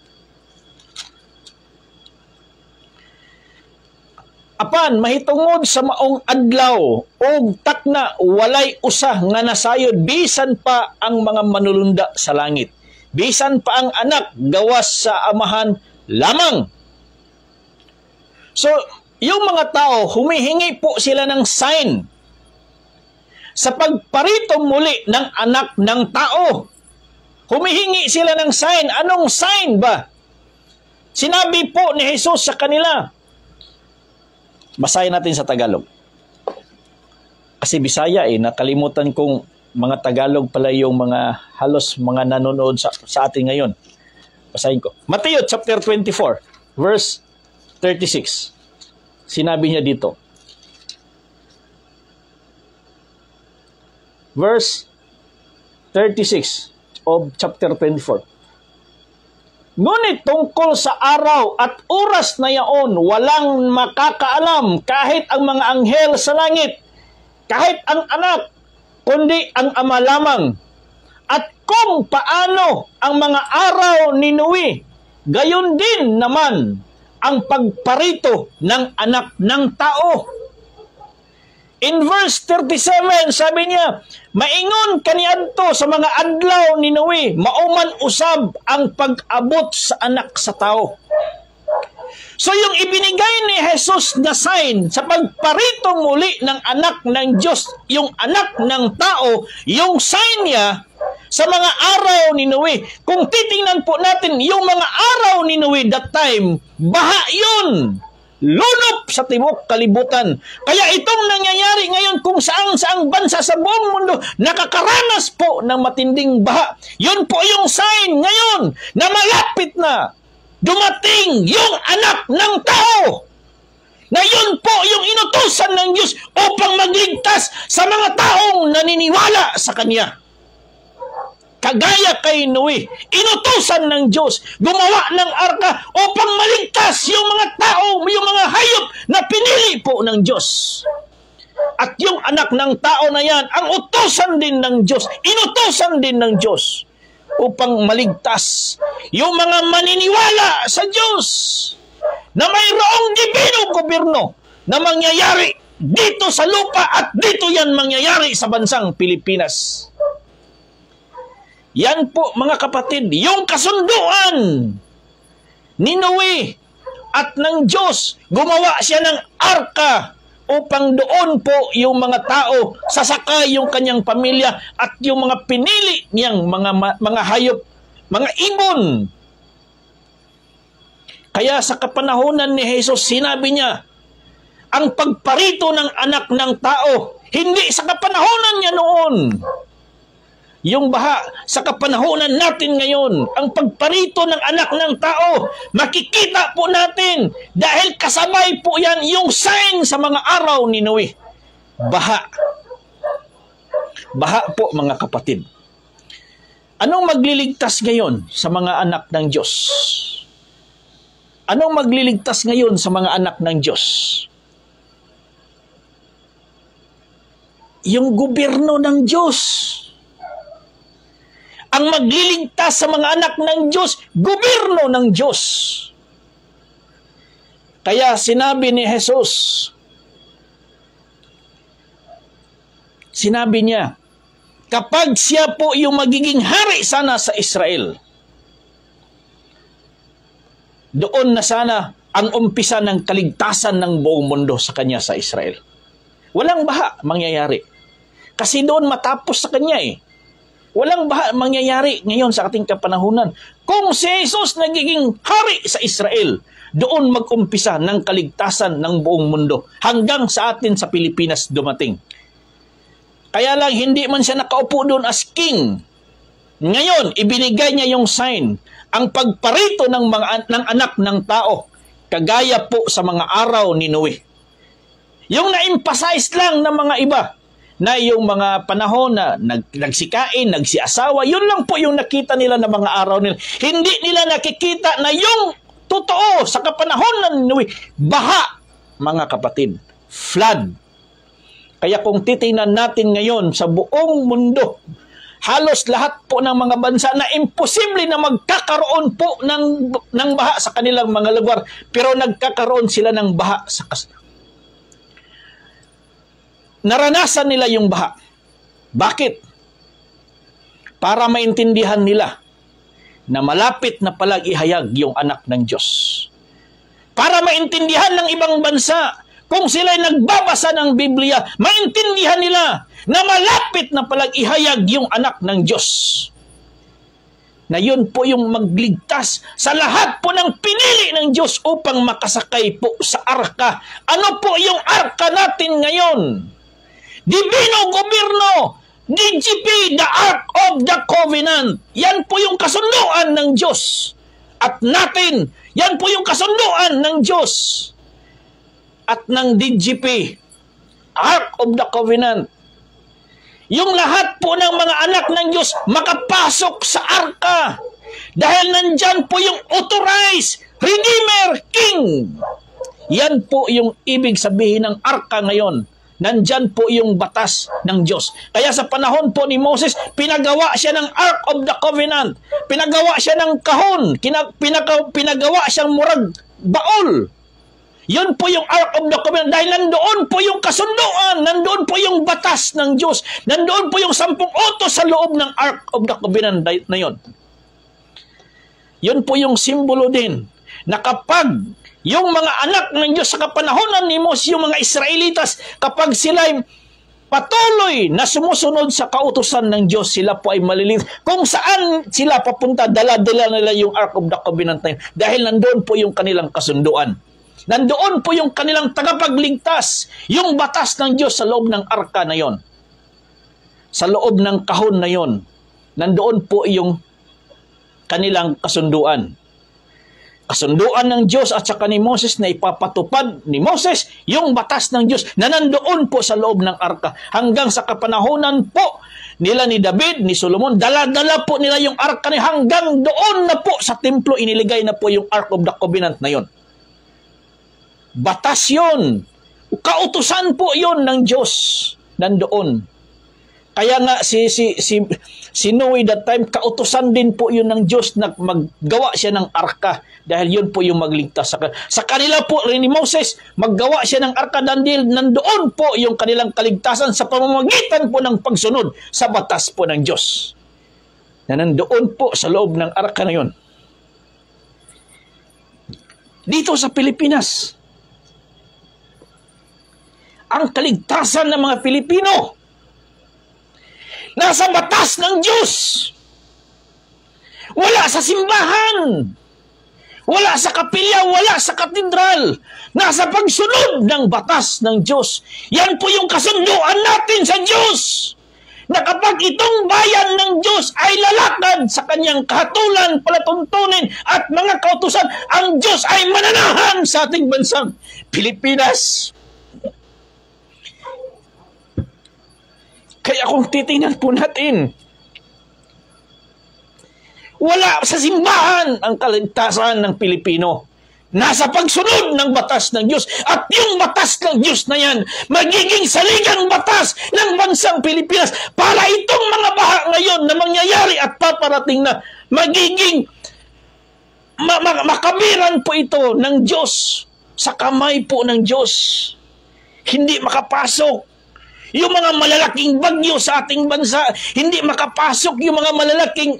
apan mahitungod sa maong adlaw og takna walay usah nga nasayod bisan pa ang mga manulunda sa langit, bisan pa ang anak gawas sa amahan lamang. So yung mga tao, humihingi po sila ng sign sa pagparito muli ng anak ng tao. Humihingi sila ng sign. Anong sign ba? Sinabi po ni Jesus sa kanila. Basahin natin sa Tagalog. Kasi Bisaya nakalimutan kong mga Tagalog pala yung mga halos mga nanonood sa atin ngayon. Basahin ko. Matthew chapter 24 verse 36. Sinabi niya dito. Verse 36 of chapter 24. Ngunit tungkol sa araw at oras na yaon, walang makakaalam kahit ang mga anghel sa langit, kahit ang anak, kundi ang ama lamang. At kung paano ang mga araw ni Noe, gayon din naman ang pagparito ng anak ng tao. In verse 37, sabi niya, maingon kaniadto sa mga adlaw ni Noe, mauman usab ang pag-abot sa anak sa tao. So yung ibinigay ni Jesus na sign sa pagparito muli ng anak ng Diyos, yung anak ng tao, yung sign niya sa mga araw ni Noe. Kung titingnan po natin, yung mga araw ni Noe that time, baha yun. Lunop sa tibok kalibutan. Kaya itong nangyayari ngayon kung saang bansa sa buong mundo nakakaranas po ng matinding baha. Yun po yung sign ngayon na malapit na dumating yung anak ng tao. Na yun po yung inutusan ng Diyos upang magligtas sa mga taong naniniwala sa Kanya. Kagaya kay Noe, inutusan ng Diyos, gumawa ng arka upang maligtas yung mga tao, yung mga hayop na pinili po ng Diyos. At yung anak ng tao na yan, ang utusan din ng Diyos, inutusan din ng Diyos upang maligtas yung mga maniniwala sa Diyos na mayroong dibinong gobyerno na mangyayari dito sa lupa at dito yan mangyayari sa bansang Pilipinas. Yan po mga kapatid, yung kasunduan ni Noe at ng Diyos, gumawa siya ng arka upang doon po yung mga tao sasakay yung kanyang pamilya at yung mga pinili niyang mga hayop, mga ibon. Kaya sa kapanahunan ni Jesus, sinabi niya, ang pagparito ng anak ng tao, hindi sa kapanahunan niya noon. Yung baha sa kapanahonan natin ngayon, ang pagparito ng anak ng tao, makikita po natin dahil kasabay po yan yung sign sa mga araw ni Noe. Baha. Baha po mga kapatid. Anong magliligtas ngayon sa mga anak ng Diyos? Anong magliligtas ngayon sa mga anak ng Diyos? Yung gobyerno ng Diyos. Ang magliligtas sa mga anak ng Diyos, gobyerno ng Diyos. Kaya sinabi ni Jesus, sinabi niya, kapag siya po yung magiging hari sana sa Israel, doon na sana ang umpisa ng kaligtasan ng buong mundo sa kanya sa Israel. Walang baha mangyayari. Kasi doon matapos sa kanya eh. Walang baha mangyayari ngayon sa ating kapanahunan. Kung si Jesus nagiging hari sa Israel, doon mag-umpisa ng kaligtasan ng buong mundo hanggang sa atin sa Pilipinas dumating. Kaya lang hindi man siya nakaupo doon as king. Ngayon, ibinigay niya yung sign, ang pagparito ng anak ng tao, kagaya po sa mga araw ni Noe. Yung na-emphasize lang ng mga iba, na yung mga panahon na nagsikain, nagsiasawa, yun lang po yung nakita nila na mga araw nila. Hindi nila nakikita na yung totoo sa kapanahon ng Noe, baha, mga kapatid, flood. Kaya kung titingnan natin ngayon sa buong mundo, halos lahat po ng mga bansa na imposible na magkakaroon po ng baha sa kanilang mga lugar, pero nagkakaroon sila ng baha sa naranasan nila yung baha. Bakit? Para maintindihan nila na malapit na palang ihayag yung anak ng Diyos. Para maintindihan ng ibang bansa, kung sila'y nagbabasa ng Biblia, maintindihan nila na malapit na palang ihayag yung anak ng Diyos. Na yun po yung magligtas sa lahat po ng pinili ng Diyos upang makasakay po sa arka. Ano po yung arka natin ngayon? Divino Gobyerno, DGP, the Ark of the Covenant. Yan po yung kasunduan ng Diyos. At natin, yan po yung kasunduan ng Diyos. At ng DGP, Ark of the Covenant. Yung lahat po ng mga anak ng Diyos makapasok sa arka. Dahil nandyan po yung authorized Redeemer King. Yan po yung ibig sabihin ng arka ngayon. nandyan po yung batas ng Diyos. Kaya sa panahon po ni Moses, pinagawa siya ng Ark of the Covenant. Pinagawa siya ng kahon. Pinagawa siyang murag baol. Yun po yung Ark of the Covenant. Dahil nandoon po yung kasunduan. Nandoon po yung batas ng Diyos. Nandoon po yung 10 utos sa loob ng Ark of the Covenant na yun. Yun po yung simbolo din na kapag yung mga anak ng Diyos sa kapanahonan ni Moses, yung mga Israelitas, kapag sila'y patuloy na sumusunod sa kautusan ng Diyos, sila po ay maliligtas. Kung saan sila papunta, dala-dala nila yung Ark of the Covenant na yun. Dahil nandoon po yung kanilang kasunduan. Nandoon po yung kanilang tagapagligtas, yung batas ng Diyos sa loob ng arka na yon. Sa loob ng kahon na yon, nandoon po yung kanilang kasunduan. Kasunduan ng Diyos at saka ni Moses na ipapatupad ni Moses yung batas ng Diyos na nandoon po sa loob ng arka. Hanggang sa kapanahonan po nila ni David, ni Solomon, dala-dala po nila yung arka na hanggang doon na po sa templo iniligay na po yung Ark of the Covenant na yon. Batas yun. Kautusan po yun ng Diyos nandoon. Kaya nga si Noe that time, kautusan din po yun ng Diyos na maggawa siya ng arka dahil yun po yung magligtas. Sa kanila po rin ni Moses, maggawa siya ng arka dahil nandoon po yung kanilang kaligtasan sa pamamagitan po ng pagsunod sa batas po ng Diyos. Na nandoon po sa loob ng arka na yun. Dito sa Pilipinas, ang kaligtasan ng mga Pilipino nasa batas ng Diyos. Wala sa simbahan. Wala sa kapilya, wala sa katedral. Nasa pagsunod ng batas ng Diyos. Yan po yung kasunduan natin sa Diyos. Na kapag itong bayan ng Diyos ay lalakad sa kanyang kahatulan, palatuntunin at mga kautusan, ang Diyos ay mananahan sa ating bansang Pilipinas. Kaya kung titingnan po natin, wala sa simbahan ang kaligtasan ng Pilipino. Nasa pagsunod ng batas ng Diyos. At yung batas ng Diyos na yan, magiging saligang batas ng bansang Pilipinas para itong mga baha ngayon na mangyayari at paparating na magiging makabiran po ito ng Diyos. Sa kamay po ng Diyos. Hindi makapasok. Yung mga malalaking bagyo sa ating bansa, hindi makapasok. Yung mga malalaking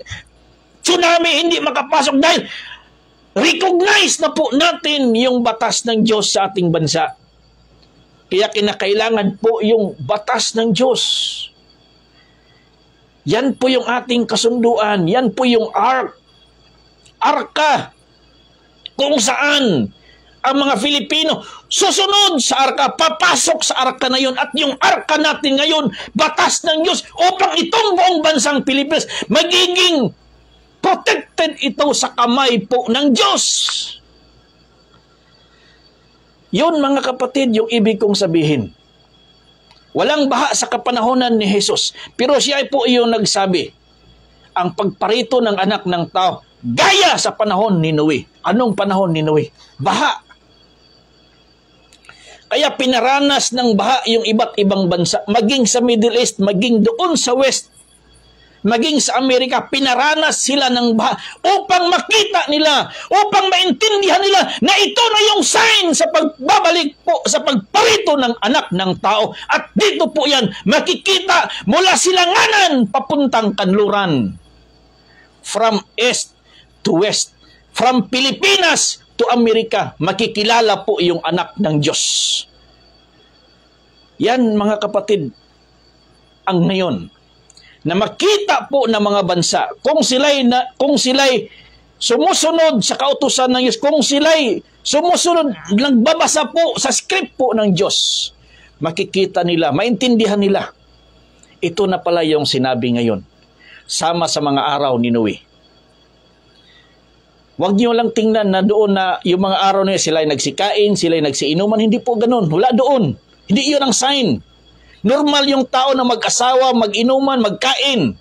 tsunami, hindi makapasok dahil recognize na po natin yung batas ng Diyos sa ating bansa. Kaya kinakailangan po yung batas ng Diyos. Yan po yung ating kasunduan. Yan po yung arka. Kung saan ang mga Filipino susunod sa arka, papasok sa arka na yun. At yung arka natin ngayon, batas ng Diyos upang itong buong bansang Pilipinas magiging protected ito sa kamay po ng Diyos. Yun mga kapatid, yung ibig kong sabihin. Walang baha sa kapanahonan ni Jesus. Pero siya po yung nagsabi, ang pagparito ng anak ng tao, gaya sa panahon ni Noe. Anong panahon ni Noe? Baha. Kaya pinaranas ng baha yung iba't ibang bansa, maging sa Middle East, maging doon sa West, maging sa Amerika, pinaranas sila ng baha upang makita nila, upang maintindihan nila na ito na yung sign sa pagbabalik po, sa pagparito ng anak ng tao. At dito po yan, makikita mula silanganan papuntang kanluran. From East to West, from Pilipinas to Amerika, makikilala po yung anak ng Diyos. Yan mga kapatid, ang ngayon, na makita po ng mga bansa, kung sila'y sumusunod sa kautusan ng Diyos, kung sila'y sumusunod, nagbabasa po sa script po ng Diyos, makikita nila, maintindihan nila, ito na pala yung sinabi ngayon, sama sa mga araw ni Noe. Huwag niyo lang tingnan na doon na yung mga araw na yun, sila'y nagsikain, sila'y nagsiinuman. Hindi po ganun. Wala doon. Hindi yun ang sign. Normal yung tao na mag-asawa, mag-inuman, magkain.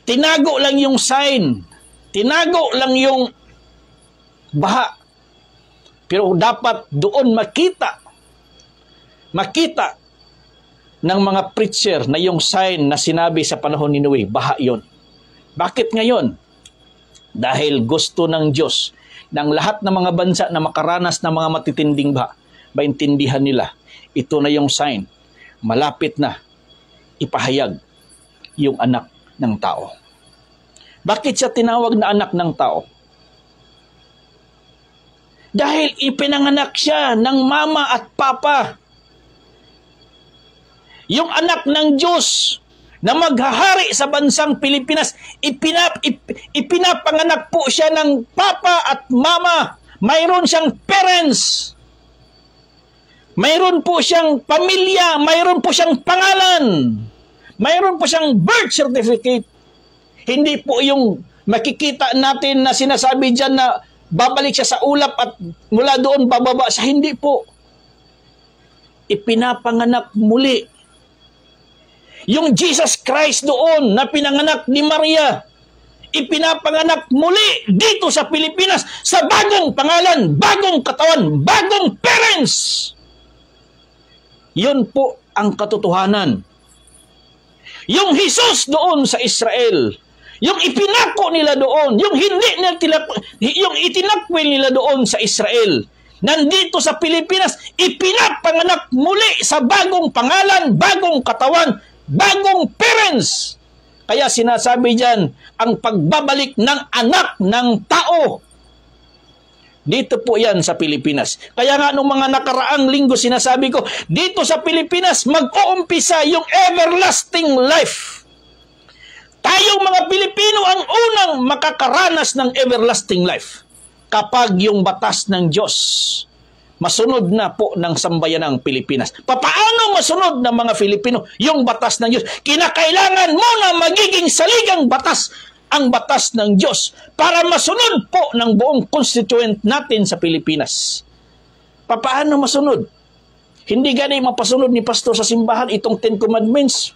Tinago lang yung sign. Tinago lang yung baha. Pero dapat doon makita makita ng mga preacher na yung sign na sinabi sa panahon ni Noe, baha yun. Bakit ngayon? Dahil gusto ng Diyos ng lahat ng mga bansa na makaranas ng mga matitinding baha, maintindihan nila, ito na yung sign, malapit na ipahayag yung anak ng tao. Bakit siya tinawag na anak ng tao? Dahil ipinanganak siya ng mama at papa. Yung anak ng Diyos na maghahari sa bansang Pilipinas, ipinapanganak po siya ng papa at mama. Mayroon siyang parents. Mayroon po siyang pamilya. Mayroon po siyang pangalan. Mayroon po siyang birth certificate. Hindi po yung makikita natin na sinasabi dyan na babalik siya sa ulap at mula doon bababa siya. Hindi po. Ipinapanganak muli. Yung Jesus Christ doon na pinanganak ni Maria, ipinapanganak muli dito sa Pilipinas sa bagong pangalan, bagong katawan, bagong parents. Yun po ang katotohanan. Yung Jesus doon sa Israel, yung ipinako nila doon, yung yung itinakwil nila doon sa Israel, nandito sa Pilipinas, ipinapanganak muli sa bagong pangalan, bagong katawan, bagong parents. Kaya sinasabi dyan, ang pagbabalik ng anak ng tao. Dito po yan sa Pilipinas. Kaya nga nung mga nakaraang linggo sinasabi ko, dito sa Pilipinas, mag-uumpisa yung everlasting life. Tayong mga Pilipino ang unang makakaranas ng everlasting life kapag yung batas ng Diyos masunod na po ng sambayanang Pilipinas. Papaano masunod ng mga Filipino yung batas ng Diyos? Kinakailangan mo na magiging saligang batas ang batas ng Diyos para masunod po ng buong constituent natin sa Pilipinas. Papaano masunod? Hindi gani mapasunod ni pastor sa simbahan itong 10 Commandments.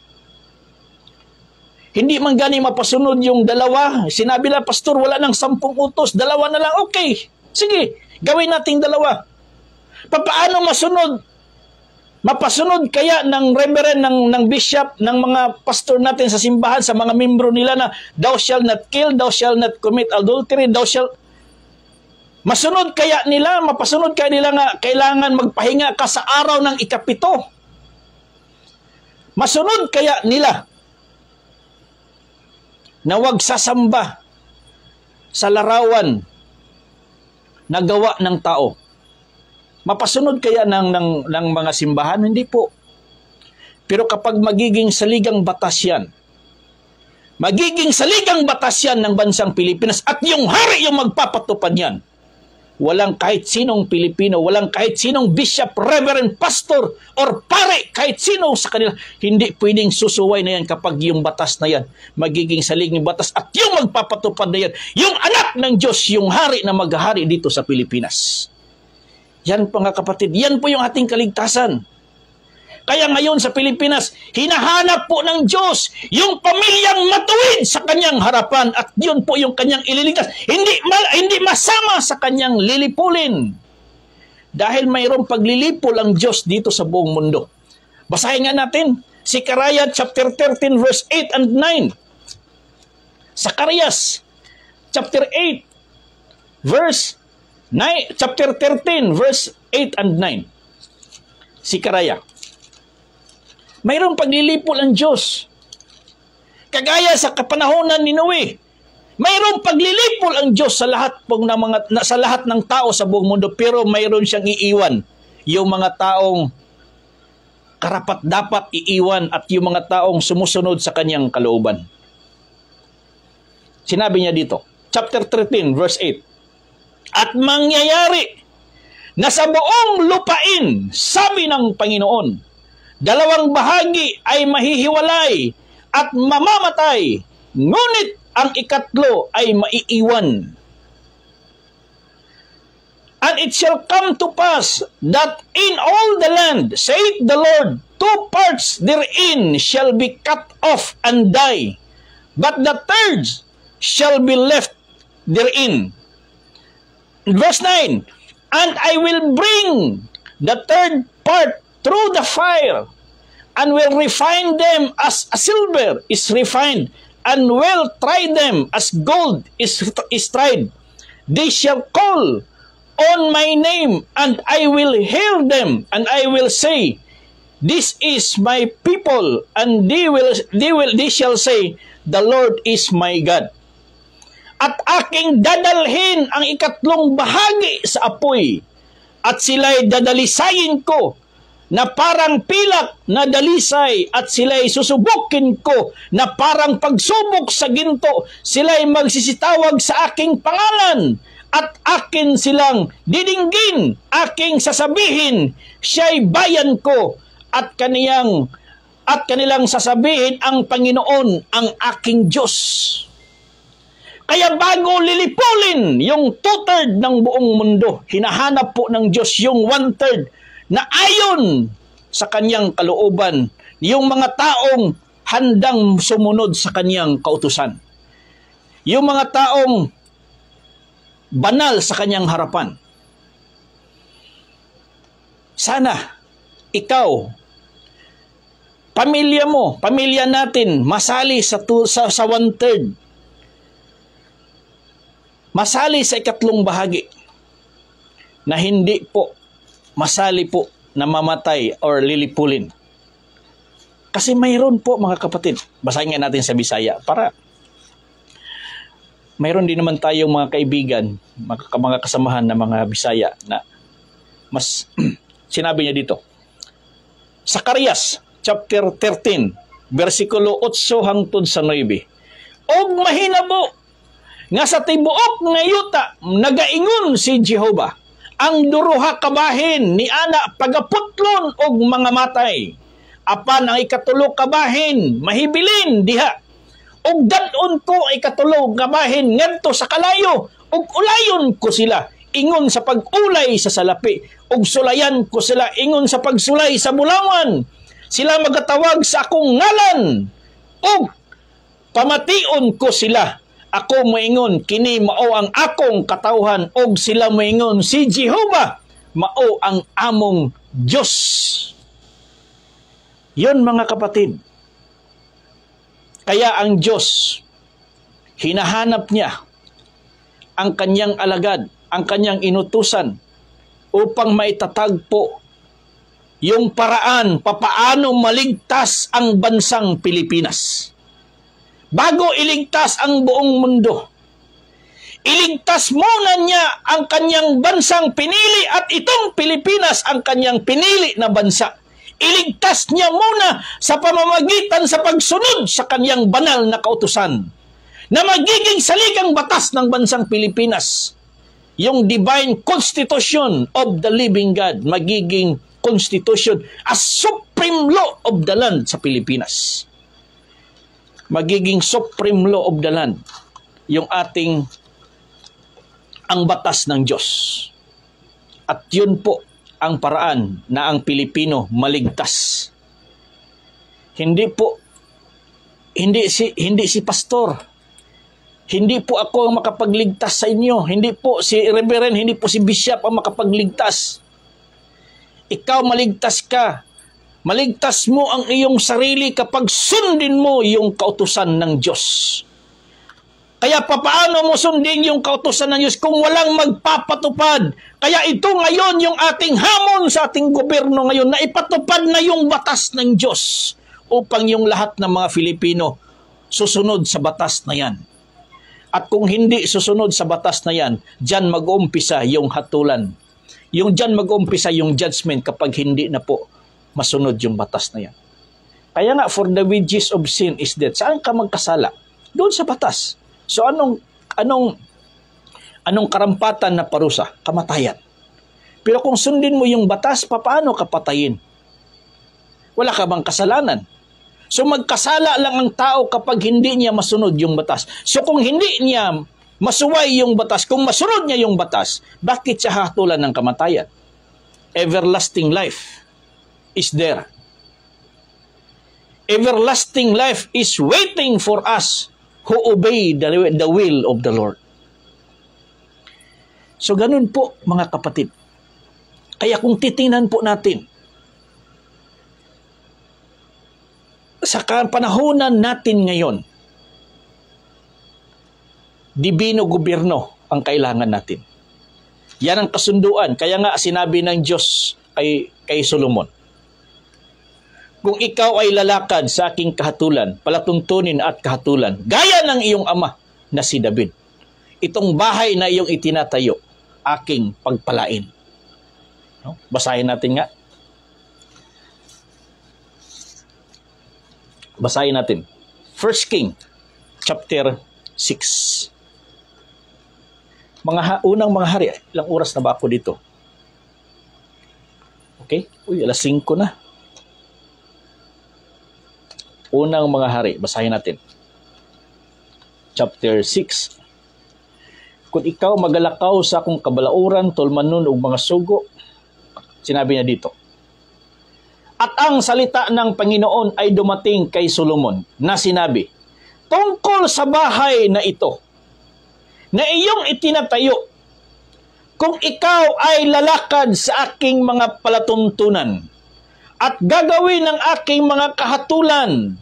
Hindi man gani mapasunod yung dalawa. Sinabi na, pastor, wala nang 10 utos. Dalawa na lang. Okay. Sige, gawin nating dalawa. Papaano masunod? Mapasunod kaya ng reverend, ng bishop, ng mga pastor natin sa simbahan, sa mga membro nila na thou shall not kill, thou shall not commit adultery, thou shall... Masunod kaya nila, mapasunod kaya nila nga kailangan magpahinga ka sa araw ng ika-7. Masunod kaya nila na huwag sasamba sa larawan na gawa ng tao. Mapasunod kaya ng mga simbahan? Hindi po. Pero kapag magiging saligang batas yan, magiging saligang batas yan ng bansang Pilipinas at yung hari yung magpapatupad yan, walang kahit sinong Pilipino, walang kahit sinong bishop, reverend, pastor, or pare, kahit sino sa kanila, hindi pwedeng susuway na yan kapag yung batas na yan, magiging saligang batas at yung magpapatupad na yan, yung anak ng Diyos, yung hari na maghahari dito sa Pilipinas. Yan po nga kapatid, yan po yung ating kaligtasan. Kaya ngayon sa Pilipinas, hinahanap po ng Diyos yung pamilyang matuwid sa kanyang harapan at yun po yung kanyang ililigtas. Hindi masama sa kanyang lilipulin. Dahil mayroong paglilipol ang Diyos dito sa buong mundo. Basahin nga natin, Zechariah chapter 13 verse 8 and 9. Zacarias chapter 8 verse 9, chapter 13, verse 8 and 9. Zechariah. Mayroong paglilipol ang Diyos. Kagaya sa kapanahonan ni Noe. Mayroong paglilipol ang Diyos sa lahat sa lahat ng tao sa buong mundo, pero mayroon siyang iiwan. Yung mga taong karapat-dapat iiwan at yung mga taong sumusunod sa kanyang kalooban. Sinabi niya dito, chapter 13, verse 8. At mangyayari na sa buong lupain, sabi ng Panginoon, 2 bahagi ay mahihiwalay at mamamatay, ngunit ang 3 ay maiiwan. And it shall come to pass that in all the land, saith the Lord, 2 parts therein shall be cut off and die, but the 3rd shall be left therein. Verse 9, and I will bring the 3rd part through the fire, and will refine them as silver is refined, and will try them as gold is tried. They shall call on my name, and I will hear them, and I will say, this is my people, and they shall say, the Lord is my God. At aking dadalhin ang ikatlong bahagi sa apoy, at sila'y dadalisayin ko na parang pilak na dalisay, at sila'y susubukin ko na parang pagsubok sa ginto. Sila'y magsisitawag sa aking pangalan, at akin silang didinggin. Aking sasabihin, siya'y bayan ko, at kanilang sasabihin, ang Panginoon ang aking Diyos. Kaya bago lilipulin yung 2/3 ng buong mundo, hinahanap po ng Diyos yung 1/3 na ayon sa kanyang kalooban, yung mga taong handang sumunod sa kanyang kautusan. Yung mga taong banal sa kanyang harapan. Sana ikaw, pamilya mo, pamilya natin, masali sa 1/3. Masali sa ikatlong bahagi na hindi po masali po na mamatay or lilipulin. Kasi mayroon po mga kapatid, basahin nga natin sa Bisaya para mayroon din naman tayong mga kaibigan, mga kasamahan na mga Bisaya na mas sinabi niya dito. Zacarias chapter 13 versikulo 8 hangtod sa 9. Og mahinabo nga sa tibuok nga yuta nagaingon si Jehova, ang duruha kabahin ni ana pagaputlon og mga matay, apan ang ikatulo kabahin mahibilin diha, og dan-on ko ikatulo kabahin ngadto sa kalayo, og ulayon ko sila ingon sa pag-ulay sa salapi, og sulayan ko sila ingon sa pagsulay sa bulawan. Sila magatawag sa akong ngalan, og pamation ko sila. Ako moingon, kini mao ang akong katawhan, og sila moingon, si Jehova mao ang among Diyos. Yon mga kapatid. Kaya ang Diyos, hinahanap niya ang kanyang alagad, ang kanyang inutusan, upang maitatagpo yung paraan papaano maligtas ang bansang Pilipinas. Bago iligtas ang buong mundo, iligtas muna niya ang kanyang bansang pinili, at itong Pilipinas ang kanyang pinili na bansa. Iligtas niya muna sa pamamagitan sa pagsunod sa kanyang banal na kautusan na magiging saligang batas ng bansang Pilipinas. Yung divine constitution of the living God, magiging constitution as supreme law of the land sa Pilipinas. Magiging supreme law of the land yung ang batas ng Diyos. At yun po ang paraan na ang Pilipino maligtas. Hindi si pastor, hindi po ako ang makapagligtas sa inyo, hindi po si reverend, hindi po si bishop ang makapagligtas. Ikaw maligtas ka. Maligtas mo ang iyong sarili kapag sundin mo yung kautusan ng Diyos. Kaya papaano mo sundin yung kautusan ng Diyos kung walang magpapatupad? Kaya ito ngayon yung ating hamon sa ating gobyerno ngayon, na ipatupad na yung batas ng Diyos upang yung lahat ng mga Filipino susunod sa batas na yan. At kung hindi susunod sa batas na yan, dyan mag-uumpisa yung hatulan. Dyan mag-uumpisa yung judgment kapag hindi na po masunod yung batas na yan. Kaya nga, for the wages of sin is death. Saan ka magkasala? Doon sa batas. So anong karampatan na parusa? Kamatayan. Pero kung sundin mo yung batas, paano ka patayin? Wala ka bang kasalanan? So magkasala lang ang tao kapag hindi niya masunod yung batas. So kung hindi niya masuway yung batas, kung masunod niya yung batas, bakit siya hatulan ng kamatayan? Everlasting life is there. Everlasting life is waiting for us who obey the will of the Lord. So ganun po mga kapatid. Kaya kung titingnan po natin sa panahonan natin ngayon, dibino gobyerno ang kailangan natin. Yan ang kasunduan. Kaya nga sinabi ng Diyos kay Solomon, kung ikaw ay lalakad sa aking kahatulan, palatuntunin at kahatulan, gaya ng iyong ama na si David, itong bahay na iyong itinatayo, aking pagpalain. No? Basahin natin nga. Basahin natin. 1 King, chapter 6. Unang mga hari, ilang oras na ba ako dito? Okay? Uy, alas 5 na. Unang mga hari, basahin natin. Chapter 6. Kung ikaw magalakaw sa akong kabalauran, tulmanon ug mga sugo, sinabi niya dito. At ang salita ng Panginoon ay dumating kay Solomon na sinabi, tungkol sa bahay na ito, na iyong itinatayo, kung ikaw ay lalakad sa aking mga palatuntunan at gagawin ng aking mga kahatulan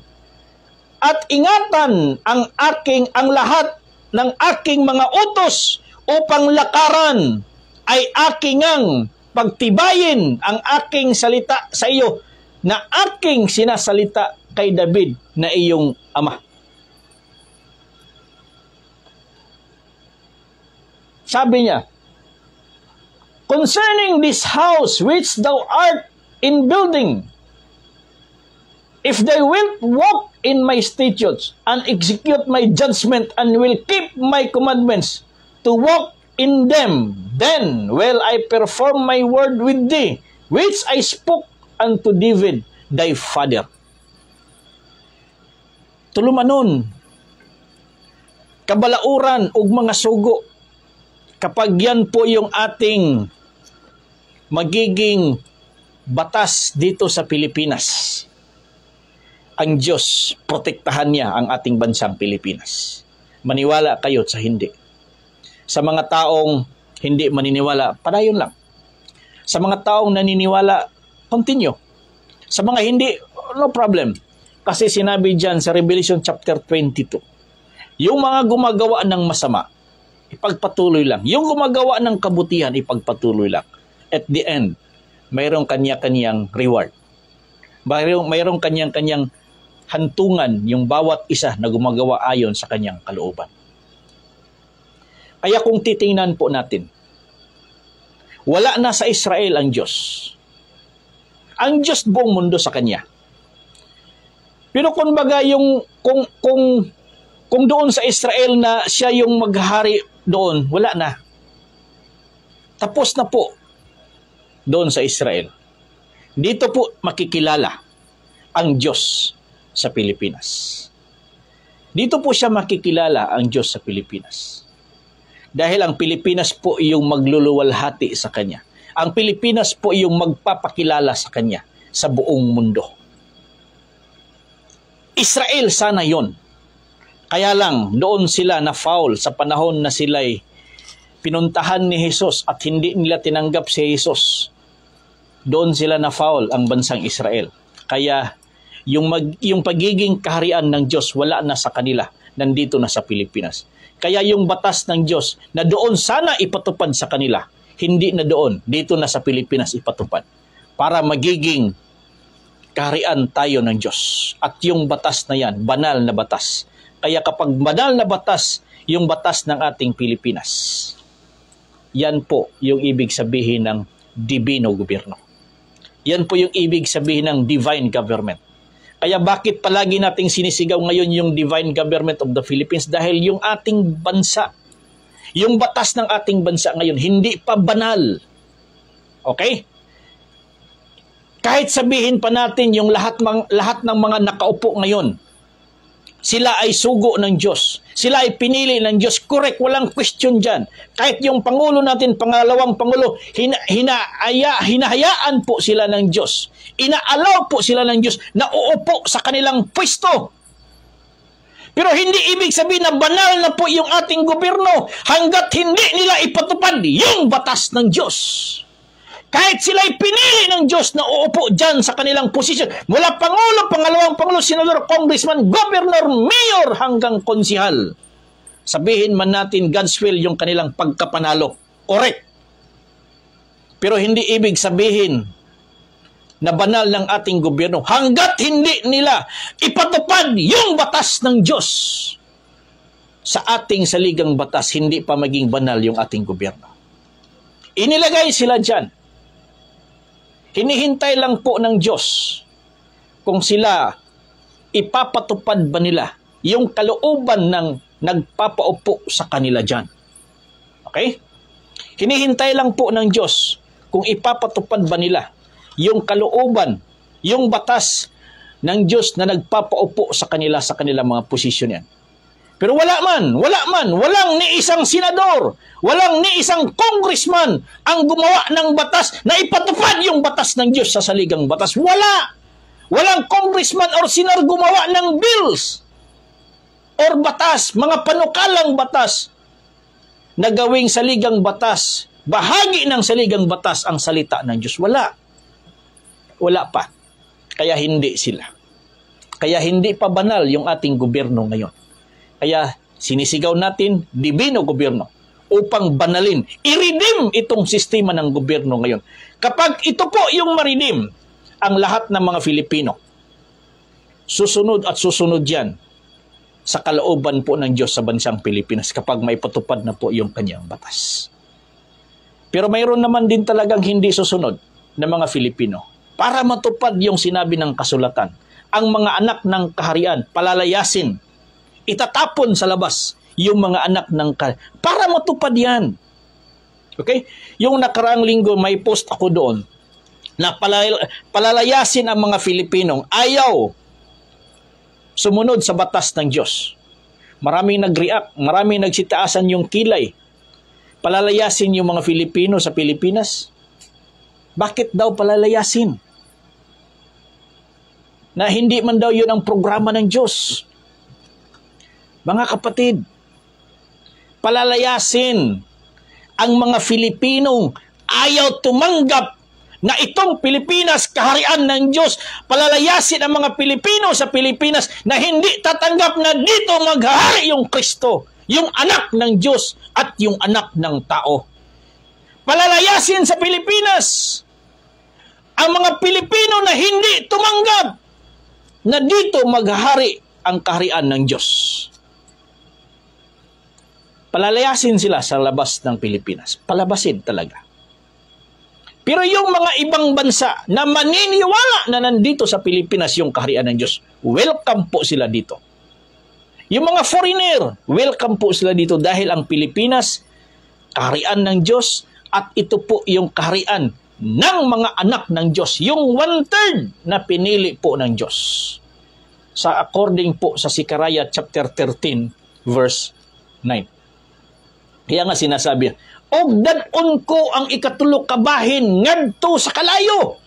at ingatan ang lahat ng aking mga utos upang lakaran, ay aking ang pagtibayin ang aking salita sa iyo na aking sinasalita kay David na iyong ama. Sabi niya, concerning this house which thou art in building, if they will walk in my statutes and execute my judgment and will keep my commandments to walk in them, then will I perform my word with thee, which I spoke unto David thy father. Tulumanon, kabalauran ug mga sugo, kapag yan po yung ating magiging batas dito sa Pilipinas, ang Diyos, protektahan niya ang ating bansang Pilipinas. Maniwala kayo sa hindi. Sa mga taong hindi maniniwala, padayon lang. Sa mga taong naniniwala, continue. Sa mga hindi, no problem. Kasi sinabi dyan sa Revelation chapter 22, yung mga gumagawa ng masama, ipagpatuloy lang. Yung gumagawa ng kabutihan, ipagpatuloy lang. At the end, mayroong kanya-kanyang reward. Mayroong kanyang-kanyang hantungan yung bawat isa na gumagawa ayon sa kanyang kalooban. Kaya kung titingnan po natin, wala na sa Israel ang Diyos. Ang Diyos buong mundo sa kanya. Pero kung baga kung doon sa Israel na siya yung maghari doon, wala na. Tapos na po doon sa Israel. Dito po makikilala ang Diyos sa Pilipinas. Dito po siya makikilala ang Diyos sa Pilipinas. Dahil ang Pilipinas po yung magluluwalhati sa Kanya. Ang Pilipinas po yung magpapakilala sa Kanya sa buong mundo. Israel sana yon. Kaya lang doon sila na foul sa panahon na sila'y pinuntahan ni Jesus at hindi nila tinanggap si Jesus. Doon sila na foul ang bansang Israel. Kaya yung pagiging kaharian ng Diyos wala na sa kanila, nandito na sa Pilipinas. Kaya yung batas ng Diyos na doon sana ipatupad sa kanila, hindi na doon, dito na sa Pilipinas ipatupad. Para magiging kaharian tayo ng Diyos. At yung batas na yan, banal na batas. Kaya kapag banal na batas, yung batas ng ating Pilipinas, yan po yung ibig sabihin ng divino gobyerno. Yan po yung ibig sabihin ng divine government. Kaya bakit palagi nating sinisigaw ngayon yung divine government of the Philippines? Dahil yung ating bansa, yung batas ng ating bansa ngayon, hindi pa banal. Okay? Kahit sabihin pa natin yung lahat ng mga nakaupo ngayon, sila ay sugo ng Diyos. Sila ay pinili ng Diyos. Correct, walang question dyan. Kahit yung Pangulo natin, pangalawang Pangulo, hinahayaan po sila ng Diyos. Inaalaw po sila ng Diyos na uupo sa kanilang pwesto. Pero hindi ibig sabihin na banal na po yung ating gobyerno hanggat hindi nila ipatupad yung batas ng Diyos. Kahit sila'y pinili ng Diyos na uupo dyan sa kanilang posisyon, mula Pangulo, Pangalawang Pangulo, Senador, Congressman, Governor, Mayor, hanggang konsihal. Sabihin man natin God's will yung kanilang pagkapanalo. Correct. Pero hindi ibig sabihin na banal ng ating gobyerno hanggat hindi nila ipatupad yung batas ng Diyos. Sa ating saligang batas, hindi pa maging banal yung ating gobyerno. Inilagay sila dyan. Hinihintay lang po ng Diyos kung sila ipapatupad ba nila yung kalooban ng nagpapaupo sa kanila dyan. Okay? Hinihintay lang po ng Diyos kung ipapatupad ba nila yung kalooban, yung batas ng Diyos na nagpapaupo sa kanilang mga posisyon yan. Pero walang ni isang senador, walang ni isang congressman ang gumawa ng batas na ipatupad yung batas ng Diyos sa saligang batas. Walang congressman or senador gumawa ng bills or batas, mga panukalang batas na gawing saligang batas, bahagi ng saligang batas ang salita ng Diyos. Wala pa. Kaya hindi sila. Kaya hindi pa banal yung ating gobyerno ngayon. Kaya sinisigaw natin, dibino gobyerno, upang banalin, i-redeem itong sistema ng gobyerno ngayon. Kapag ito po yung ma-redeem, ang lahat ng mga Filipino, susunod at susunod yan sa kalooban po ng Diyos sa bansang Pilipinas kapag may patupad na po yung kanyang batas. Pero mayroon naman din talagang hindi susunod na mga Filipino. Para matupad yung sinabi ng kasulatan, ang mga anak ng kaharian, palalayasin, itatapon sa labas yung mga anak ng para matupad yan. Okay? Yung nakaraang linggo may post ako doon na palalayasin ang mga Filipinong ayaw sumunod sa batas ng Diyos. Maraming nag-react, maraming nagsitaasan yung kilay. Palalayasin yung mga Filipino sa Pilipinas. Bakit daw palalayasin? Na hindi man daw yun ang programa ng Diyos. Mga kapatid, palalayasin ang mga Filipinong ayaw tumanggap na itong Pilipinas, kaharian ng Diyos. Palalayasin ang mga Pilipino sa Pilipinas na hindi tatanggap na dito maghahari yung Kristo, yung anak ng Diyos at yung anak ng tao. Palalayasin sa Pilipinas ang mga Pilipino na hindi tumanggap na dito maghahari ang kaharian ng Diyos. Palalayasin sila sa labas ng Pilipinas. Palabasin talaga. Pero yung mga ibang bansa na maniniwala na nandito sa Pilipinas yung kaharian ng Diyos, welcome po sila dito. Yung mga foreigner, welcome po sila dito dahil ang Pilipinas, kaharian ng Diyos at ito po yung kaharian ng mga anak ng Diyos. Yung 1/3 na pinili po ng Diyos. Sa according po sa Sicaraya chapter 13 verse 9. Kaya nga sinasabi, og dadon ko ang ikatulo kabahin ngadto sa kalayo.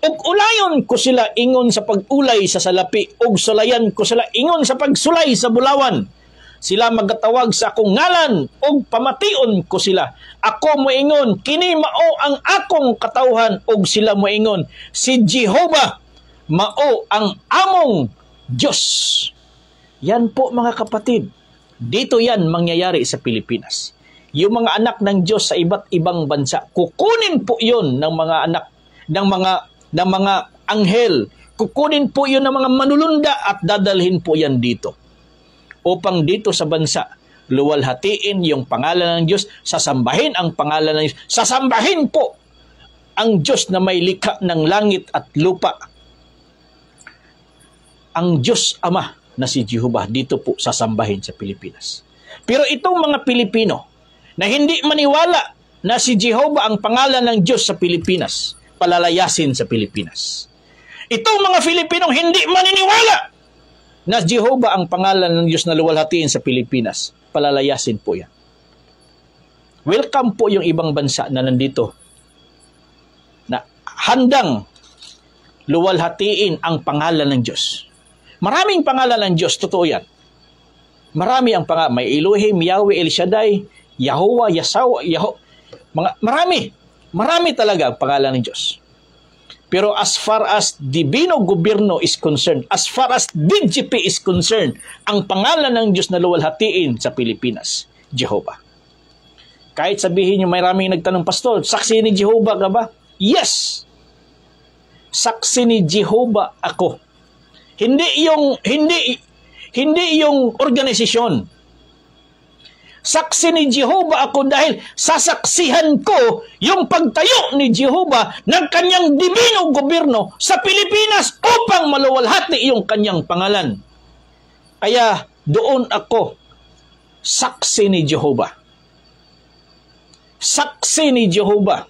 Og ulayon ko sila ingon sa pag-ulay sa salapi, og sulayan ko sila ingon sa pagsulay sa bulawan. Sila magatawag sa akong ngalan, og pamation ko sila. Ako moingon, kini mao ang akong katawhan, og sila moingon, si Jehovah mao ang among Diyos. Yan po mga kapatid. Dito yan mangyayari sa Pilipinas. Yung mga anak ng Diyos sa iba't ibang bansa, kukunin po yun ng mga anak, ng mga anghel. Kukunin po yun ng mga manulunda at dadalhin po yan dito. Upang dito sa bansa, luwalhatiin yung pangalan ng Diyos, sasambahin ang pangalan ng Diyos, sasambahin po ang Diyos na may likha ng langit at lupa. Ang Diyos Ama na si Jehovah dito po sasambahin sa Pilipinas. Pero itong mga Pilipino na hindi maniwala na si Jehovah ang pangalan ng Diyos sa Pilipinas, palalayasin sa Pilipinas. Itong mga Filipinong hindi maniniwala na Jehovah ang pangalan ng Diyos na luwalhatiin sa Pilipinas, palalayasin po yan. Welcome po yung ibang bansa na nandito na handang luwalhatiin ang pangalan ng Diyos. Maraming pangalan ng Diyos, totoo yan. Marami ang pangalan. May Elohim, Yahweh, El Shaddai, Yahuwah, Yasawa, marami. Marami talaga ang pangalan ng Diyos. Pero as far as Divino Gobyerno is concerned, as far as DGP is concerned, ang pangalan ng Diyos na luwalhatiin sa Pilipinas, Jehovah. Kahit sabihin nyo, maraming nagtanong, Pastor, saksi ni Jehovah ka ba? Yes! Saksi ni Jehovah ako. Hindi yung organisasyon. Saksi ni Jehovah ako dahil sasaksihan ko yung pagtayo ni Jehovah ng kanyang Divino Gobyerno sa Pilipinas upang maluwalhati yung kanyang pangalan. Kaya doon ako saksi ni Jehovah. Saksi ni Jehovah.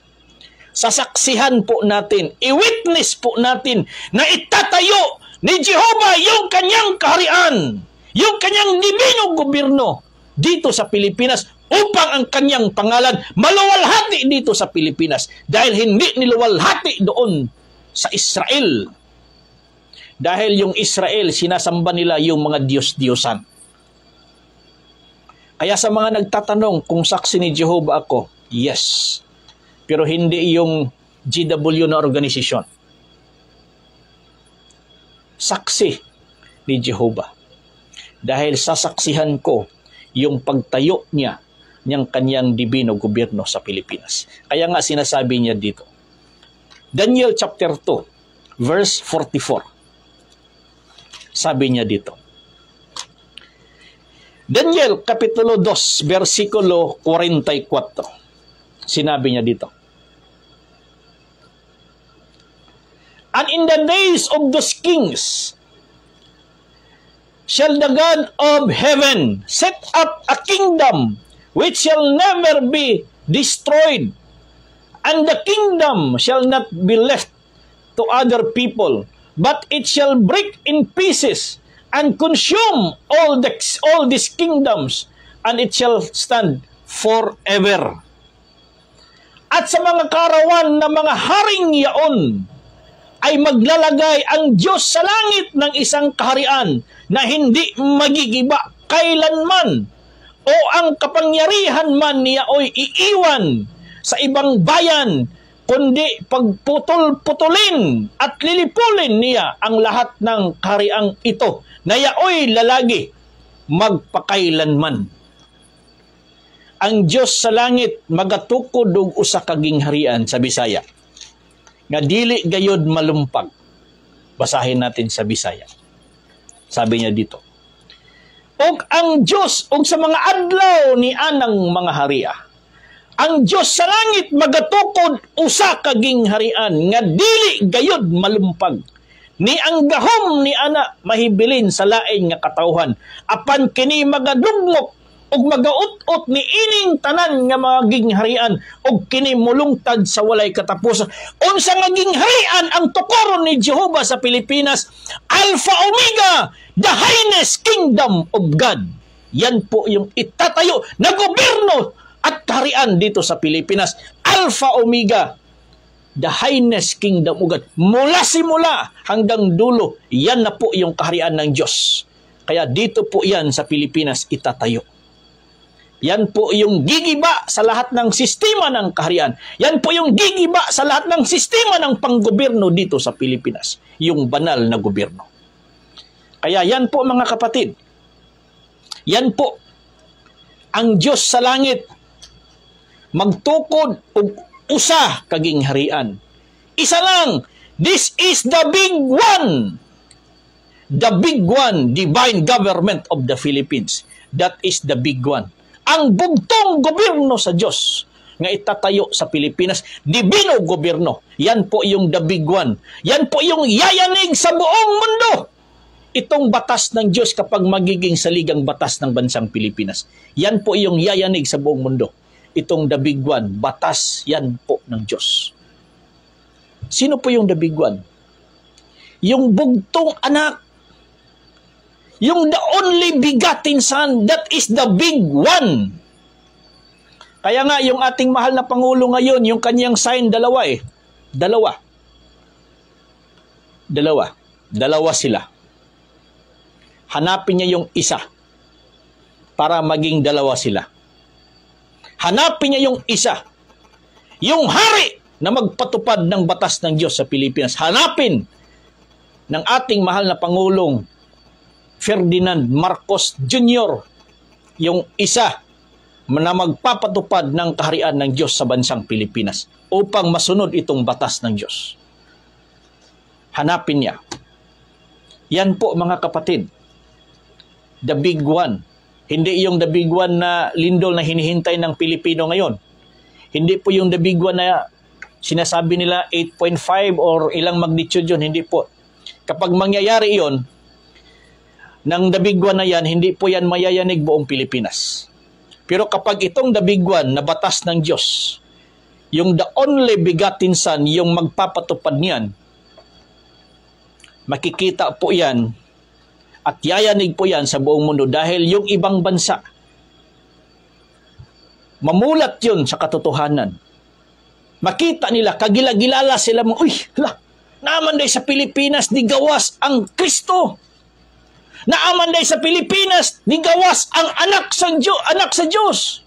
Sasaksihan po natin, i-witness po natin na itatayo ni Jehovah yung kanyang kaharian, yung kanyang Divino Gobyerno dito sa Pilipinas upang ang kanyang pangalan maluwalhati dito sa Pilipinas dahil hindi niluwalhati doon sa Israel. Dahil yung Israel, sinasamba nila yung mga Diyos-Diyosan. Kaya sa mga nagtatanong kung saksi ni Jehovah ako, yes. Pero hindi yung GW na organisasyon. Saksi ni Jehovah. Dahil sasaksihan ko yung pagtayo niya niyang kanyang Divino Gobyerno sa Pilipinas. Kaya nga sinasabi niya dito. Daniel chapter 2, verse 44. Sabi niya dito. Daniel kapitulo 2, versikulo 44. Sinabi niya dito. And in the days of those kings, shall the God of heaven set up a kingdom which shall never be destroyed, and the kingdom shall not be left to other people, but it shall break in pieces and consume all these kingdoms, and it shall stand forever. At sa mga karawan na mga haring yaon, ay maglalagay ang Diyos sa langit ng isang kaharian na hindi magigiba kailanman, o ang kapangyarihan man niya oy iiwan sa ibang bayan, kundi pagputol-putulin at lilipulin niya ang lahat ng kahariang ito na yaoy lalagi magpakailanman. Ang Diyos sa langit magatukod og usa ka gingharian sa Bisaya nga dili gayud malumpag. Basahin natin sa Bisaya. Sabi niya dito. Og ang Diyos, og sa mga adlaw ni anang mga haria, ang Diyos sa langit magatukod usa ka gingharian nga dili gayud malumpag. Ni ang gahom ni ana mahibilin sa lain nga katawhan, apan kini magadugmok og magaut-ut ni ining tanan nga mga gingharian og kini mulungtad sa walay katapusan. Unsa nga gingharian ang tukoron ni Jehovah sa Pilipinas? Alpha Omega, the highest kingdom of God. Yan po yung itatayo na gobyerno at kaharian dito sa Pilipinas. Alpha Omega, the highest kingdom of God. Mula simula hanggang dulo, yan na po yung kaharian ng Diyos. Kaya dito po yan sa Pilipinas itatayo. Yan po yung gigiba sa lahat ng sistema ng kaharian. Yan po yung gigiba sa lahat ng sistema ng panggobyerno dito sa Pilipinas. Yung banal na gobyerno. Kaya yan po mga kapatid. Yan po ang Diyos sa langit magtukod og usa ka gingharian. Isa lang. This is the big one. The big one, divine government of the Philippines. That is the big one. Ang bugtong gobyerno sa Diyos nga itatayo sa Pilipinas, Divino Gobyerno. Yan po yung the big one. Yan po yung yayanig sa buong mundo. Itong batas ng Diyos kapag magiging saligang batas ng bansang Pilipinas. Yan po yung yayanig sa buong mundo. Itong the big one, batas yan po ng Diyos. Sino po yung the big one? Yung bugtong anak. Yung the only begotten Son, that is the big one. Kaya nga, yung ating mahal na Pangulo ngayon, yung kanyang sign, dalawa eh. Dalawa sila. Hanapin niya yung isa para maging dalawa sila. Hanapin niya yung isa. yung hari na magpatupad ng batas ng Diyos sa Pilipinas. Hanapin ng ating mahal na Pangulong Ferdinand Marcos Jr., yung isa na magpapatupad ng kaharian ng Diyos sa bansang Pilipinas upang masunod itong batas ng Diyos. Hanapin niya. Yan po mga kapatid, the big one. Hindi yung the big one na lindol na hinihintay ng Pilipino ngayon. Hindi po yung the big one na sinasabi nila 8.5 or ilang magnitude yun. Hindi po. Kapag mangyayari yon, ng the big one na yan, hindi po yan mayayanig buong Pilipinas. Pero kapag itong the big one na batas ng Diyos, yung the only begotten Son, yung magpapatupad niyan, makikita po yan at yayanig po yan sa buong mundo dahil yung ibang bansa, mamulat yun sa katotohanan. Makita nila, kagilagilala sila, uy, naaman day sa Pilipinas, di gawas ang Kristo. Naaman day sa Pilipinas, di gawas ang anak sa Diyos.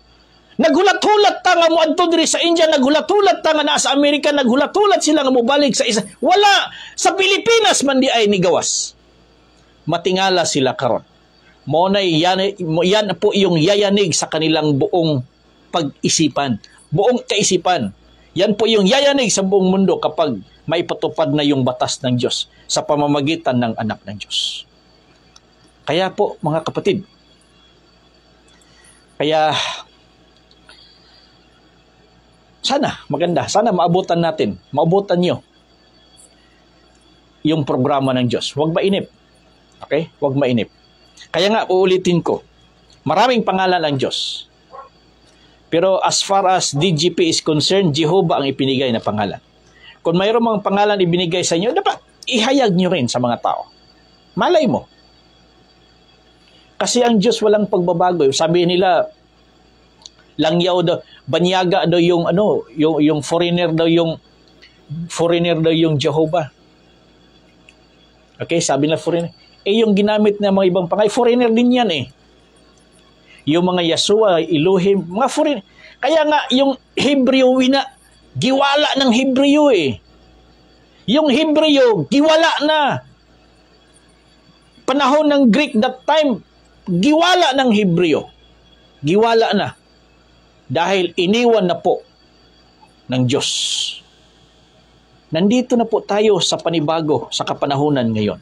Naghulat-hulat ta nga mo adto diri sa India, naghulat-hulat ta nga nasa Amerika, naghulat-hulat sila nga mobalik sa isa. Wala sa Pilipinas man di ay ni gawas. Matingala sila karon. Mo nay yan po yung yayanig sa kanilang buong pag-isipan, buong kaisipan. Yan po yung yayanig sa buong mundo kapag may patupad na yung batas ng Diyos sa pamamagitan ng anak ng Diyos. Kaya po mga kapatid, sana maganda, sana maabutan nyo yung programa ng Diyos. Huwag mainip. Okay? Huwag mainip. Kaya nga, uulitin ko, maraming pangalan ang Diyos. Pero as far as DGP is concerned, Jehovah ang ipinigay na pangalan. Kung mayroong mga pangalan ibinigay sa inyo, dapat ihayag nyo rin sa mga tao. Malay mo. Kasi ang Diyos walang pagbabago. Sabi nila, langyaw daw, banyaga daw yung yung foreigner daw yung Jehovah. Okay, sabi nila foreigner. Yung ginamit na mga ibang pangalan, foreigner din yan eh. Yung mga Yeshua, Elohim, mga foreigner. Kaya nga, yung Hebreo, giwala ng Hebreo eh. Yung Hebreo, giwala na. Panahon ng Greek that time, giwala ng Hebreo. Giwala na. Dahil iniwan na po ng Diyos. Nandito na po tayo sa panibago sa kapanahunan ngayon.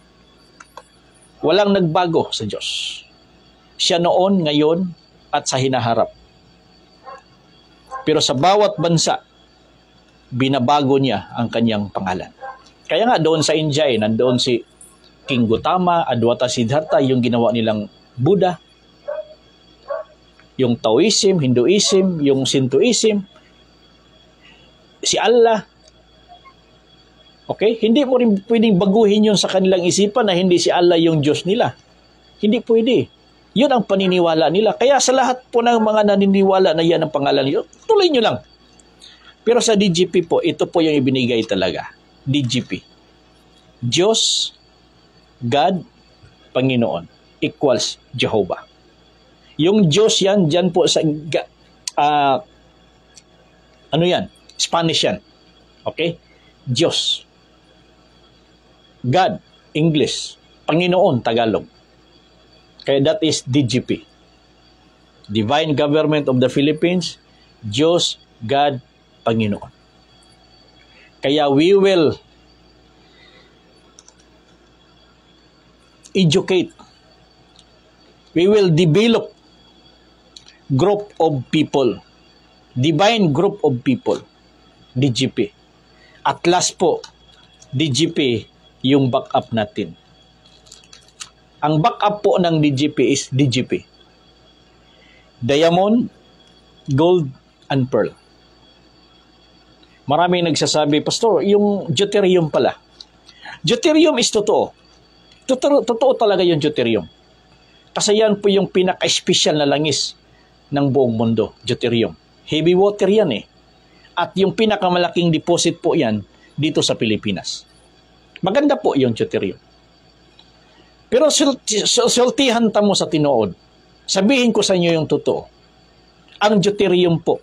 Walang nagbago sa Diyos. Siya noon, ngayon, at sa hinaharap. Pero sa bawat bansa, binabago niya ang kanyang pangalan. Kaya nga doon sa India, nandoon si King Gautama, Adwaita Siddhartha, yung ginawa nilang Buddha, yung Taoism, Hinduism, yung Shintoism, si Allah. Okay? Hindi mo rin pwedeng baguhin yun sa kanilang isipan na hindi si Allah yung Diyos nila. Hindi pwede. Yun ang paniniwala nila. Kaya sa lahat po ng mga naniniwala na yan ang pangalan nyo, tuloy nyo lang. Pero sa DGP po, ito po yung ibinigay talaga. DGP. Diyos, God, Panginoon, equals Jehovah. Yung Diyos yan, dyan po sa, Spanish yan. Okay? Diyos. God, English. Panginoon, Tagalog. Kaya that is DGP. Divine Government of the Philippines, Diyos, God, Panginoon. Kaya we will educate. We will develop group of people. Divine group of people. DGP. At last po, DGP yung backup natin. Ang backup po ng DGP is DGP. Diamond, Gold, and Pearl. Maraming nagsasabi, Pastor, yung deuterium pala. Deuterium is totoo. Totoo talaga yung deuterium. Kasi yan po yung pinaka-special na langis ng buong mundo, deuterium. Heavy water yan eh. At yung pinakamalaking deposit po yan dito sa Pilipinas. Maganda po yung deuterium. Pero sultihan ta mo sa tinuod. Sabihin ko sa inyo yung totoo. Ang deuterium po,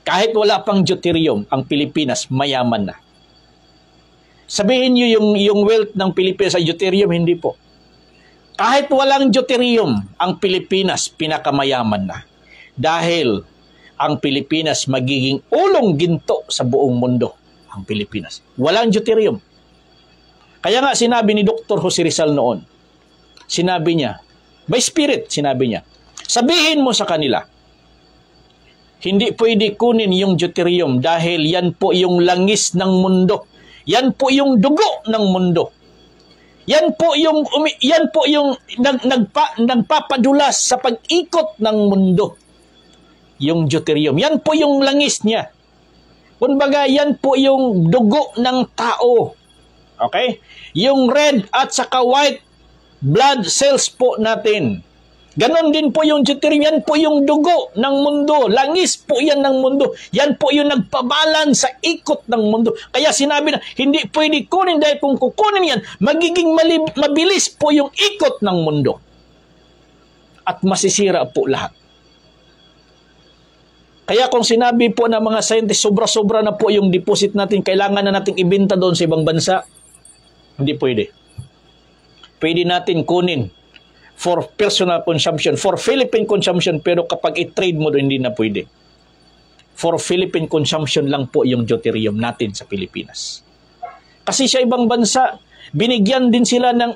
Kahit wala pang deuterium, ang Pilipinas mayaman na. Sabihin niyo yung wealth ng Pilipinas ay deuterium, hindi po. Kahit walang deuterium, ang Pilipinas pinakamayaman na. Dahil ang Pilipinas magiging ulong ginto sa buong mundo. Ang Pilipinas. Walang deuterium. Kaya nga sinabi ni Dr. Jose Rizal noon, sinabi niya, by spirit, sinabi niya, sabihin mo sa kanila, hindi pwede kunin yung deuterium dahil yan po yung langis ng mundo. Yan po yung dugo ng mundo. Yan po yung nagpapadulas sa pag-ikot ng mundo. Yung deuterium. Yan po yung langis niya. Kumbaga, yan po yung dugo ng tao. Okay? Yung red at saka white blood cells po natin. Ganon din po yung deuterium. Yan po yung dugo ng mundo. Langis po yan ng mundo. Yan po yung nagpabalan sa ikot ng mundo. Kaya sinabi na, hindi pwede kunin dahil kung kukunin yan, magiging mabilis po yung ikot ng mundo. At masisira po lahat. Kaya kung sinabi po ng mga scientists, sobra-sobra na po yung deposit natin, kailangan na natin ibenta doon sa ibang bansa, hindi pwede. Pwede natin kunin for personal consumption, for Philippine consumption, pero kapag i-trade mo doon, hindi na pwede. For Philippine consumption lang po yung deuterium natin sa Pilipinas. Kasi sa ibang bansa, binigyan din sila ng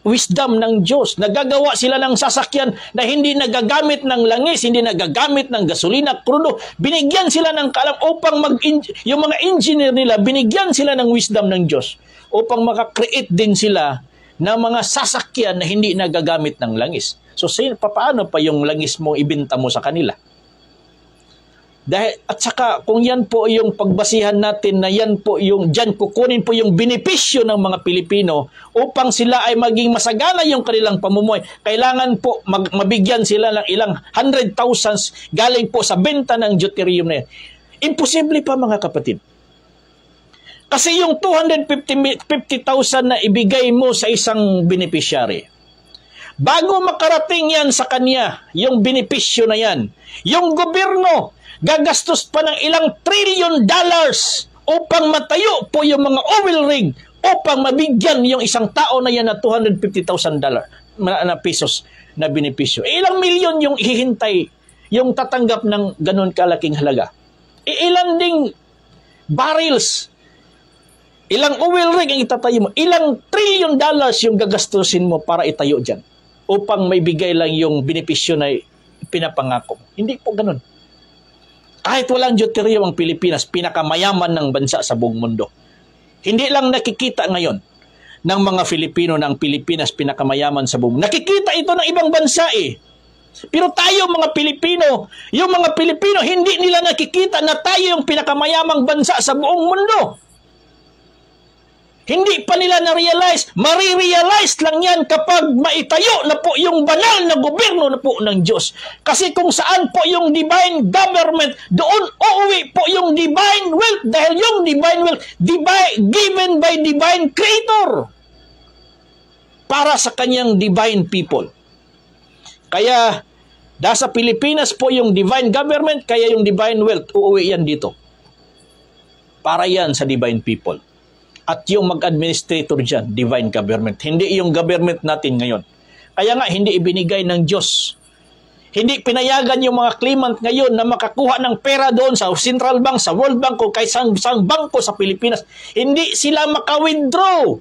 wisdom ng Diyos. Nagagawa sila ng sasakyan na hindi nagagamit ng langis, hindi nagagamit ng gasolina, krudo. Binigyan sila ng kalam upang yung mga engineer nila, binigyan sila ng wisdom ng Diyos upang makakreate din sila na mga sasakyan na hindi nagagamit ng langis. So, paano pa yung langis mo ibenta mo sa kanila? Dahil, at saka, kung yan po yung pagbasihan natin na yan po yung, dyan kukunin po yung benepisyo ng mga Pilipino upang sila ay maging masagana yung kanilang pamumuhay, kailangan po mabigyan sila ng ilang 100,000 galing po sa benta ng deuterium na yan. Imposible pa mga kapatid. Kasi yung 250,000 na ibigay mo sa isang beneficiary, bago makarating yan sa kanya, yung benepisyo na yan, yung gobyerno, gagastos pa ng ilang $1 trillion upang matayo po yung mga oil rig upang mabigyan yung isang tao na yan na $250,000 na pesos na benepisyo. Ilang milyon yung ihihintay, yung tatanggap ng ganun kalaking halaga. Ilan ding barrels, ilang oil rig ang itatayo mo, ilang $1 trillion yung gagastusin mo para itayo dyan upang maibigay lang yung benepisyo na pinapangako. Hindi po ganun. Kahit walang deuterium ang Pilipinas, pinakamayaman ng bansa sa buong mundo. Hindi lang nakikita ngayon ng mga Filipino na ang Pilipinas pinakamayaman sa buong mundo. Nakikita ito ng ibang bansa eh. Pero tayo mga Pilipino, yung mga Pilipino, hindi nila nakikita na tayo yung pinakamayamang bansa sa buong mundo. Hindi pa nila na-realize, marirealize lang yan kapag maitayo na po yung banal na gobyerno na po ng Diyos. Kasi kung saan po yung divine government, doon uuwi po yung divine wealth dahil yung divine wealth given by divine creator para sa kanyang divine people. Kaya, nasa Pilipinas po yung divine government, kaya yung divine wealth, uuwi yan dito. Para yan sa divine people. At yung mag-administrator dyan, divine government. Hindi yung government natin ngayon. Kaya nga, hindi ibinigay ng Diyos. Hindi pinayagan yung mga claimant ngayon na makakuha ng pera doon sa Central Bank, sa World Bank, o kahit sang bangko sa Pilipinas. Hindi sila maka-withdraw.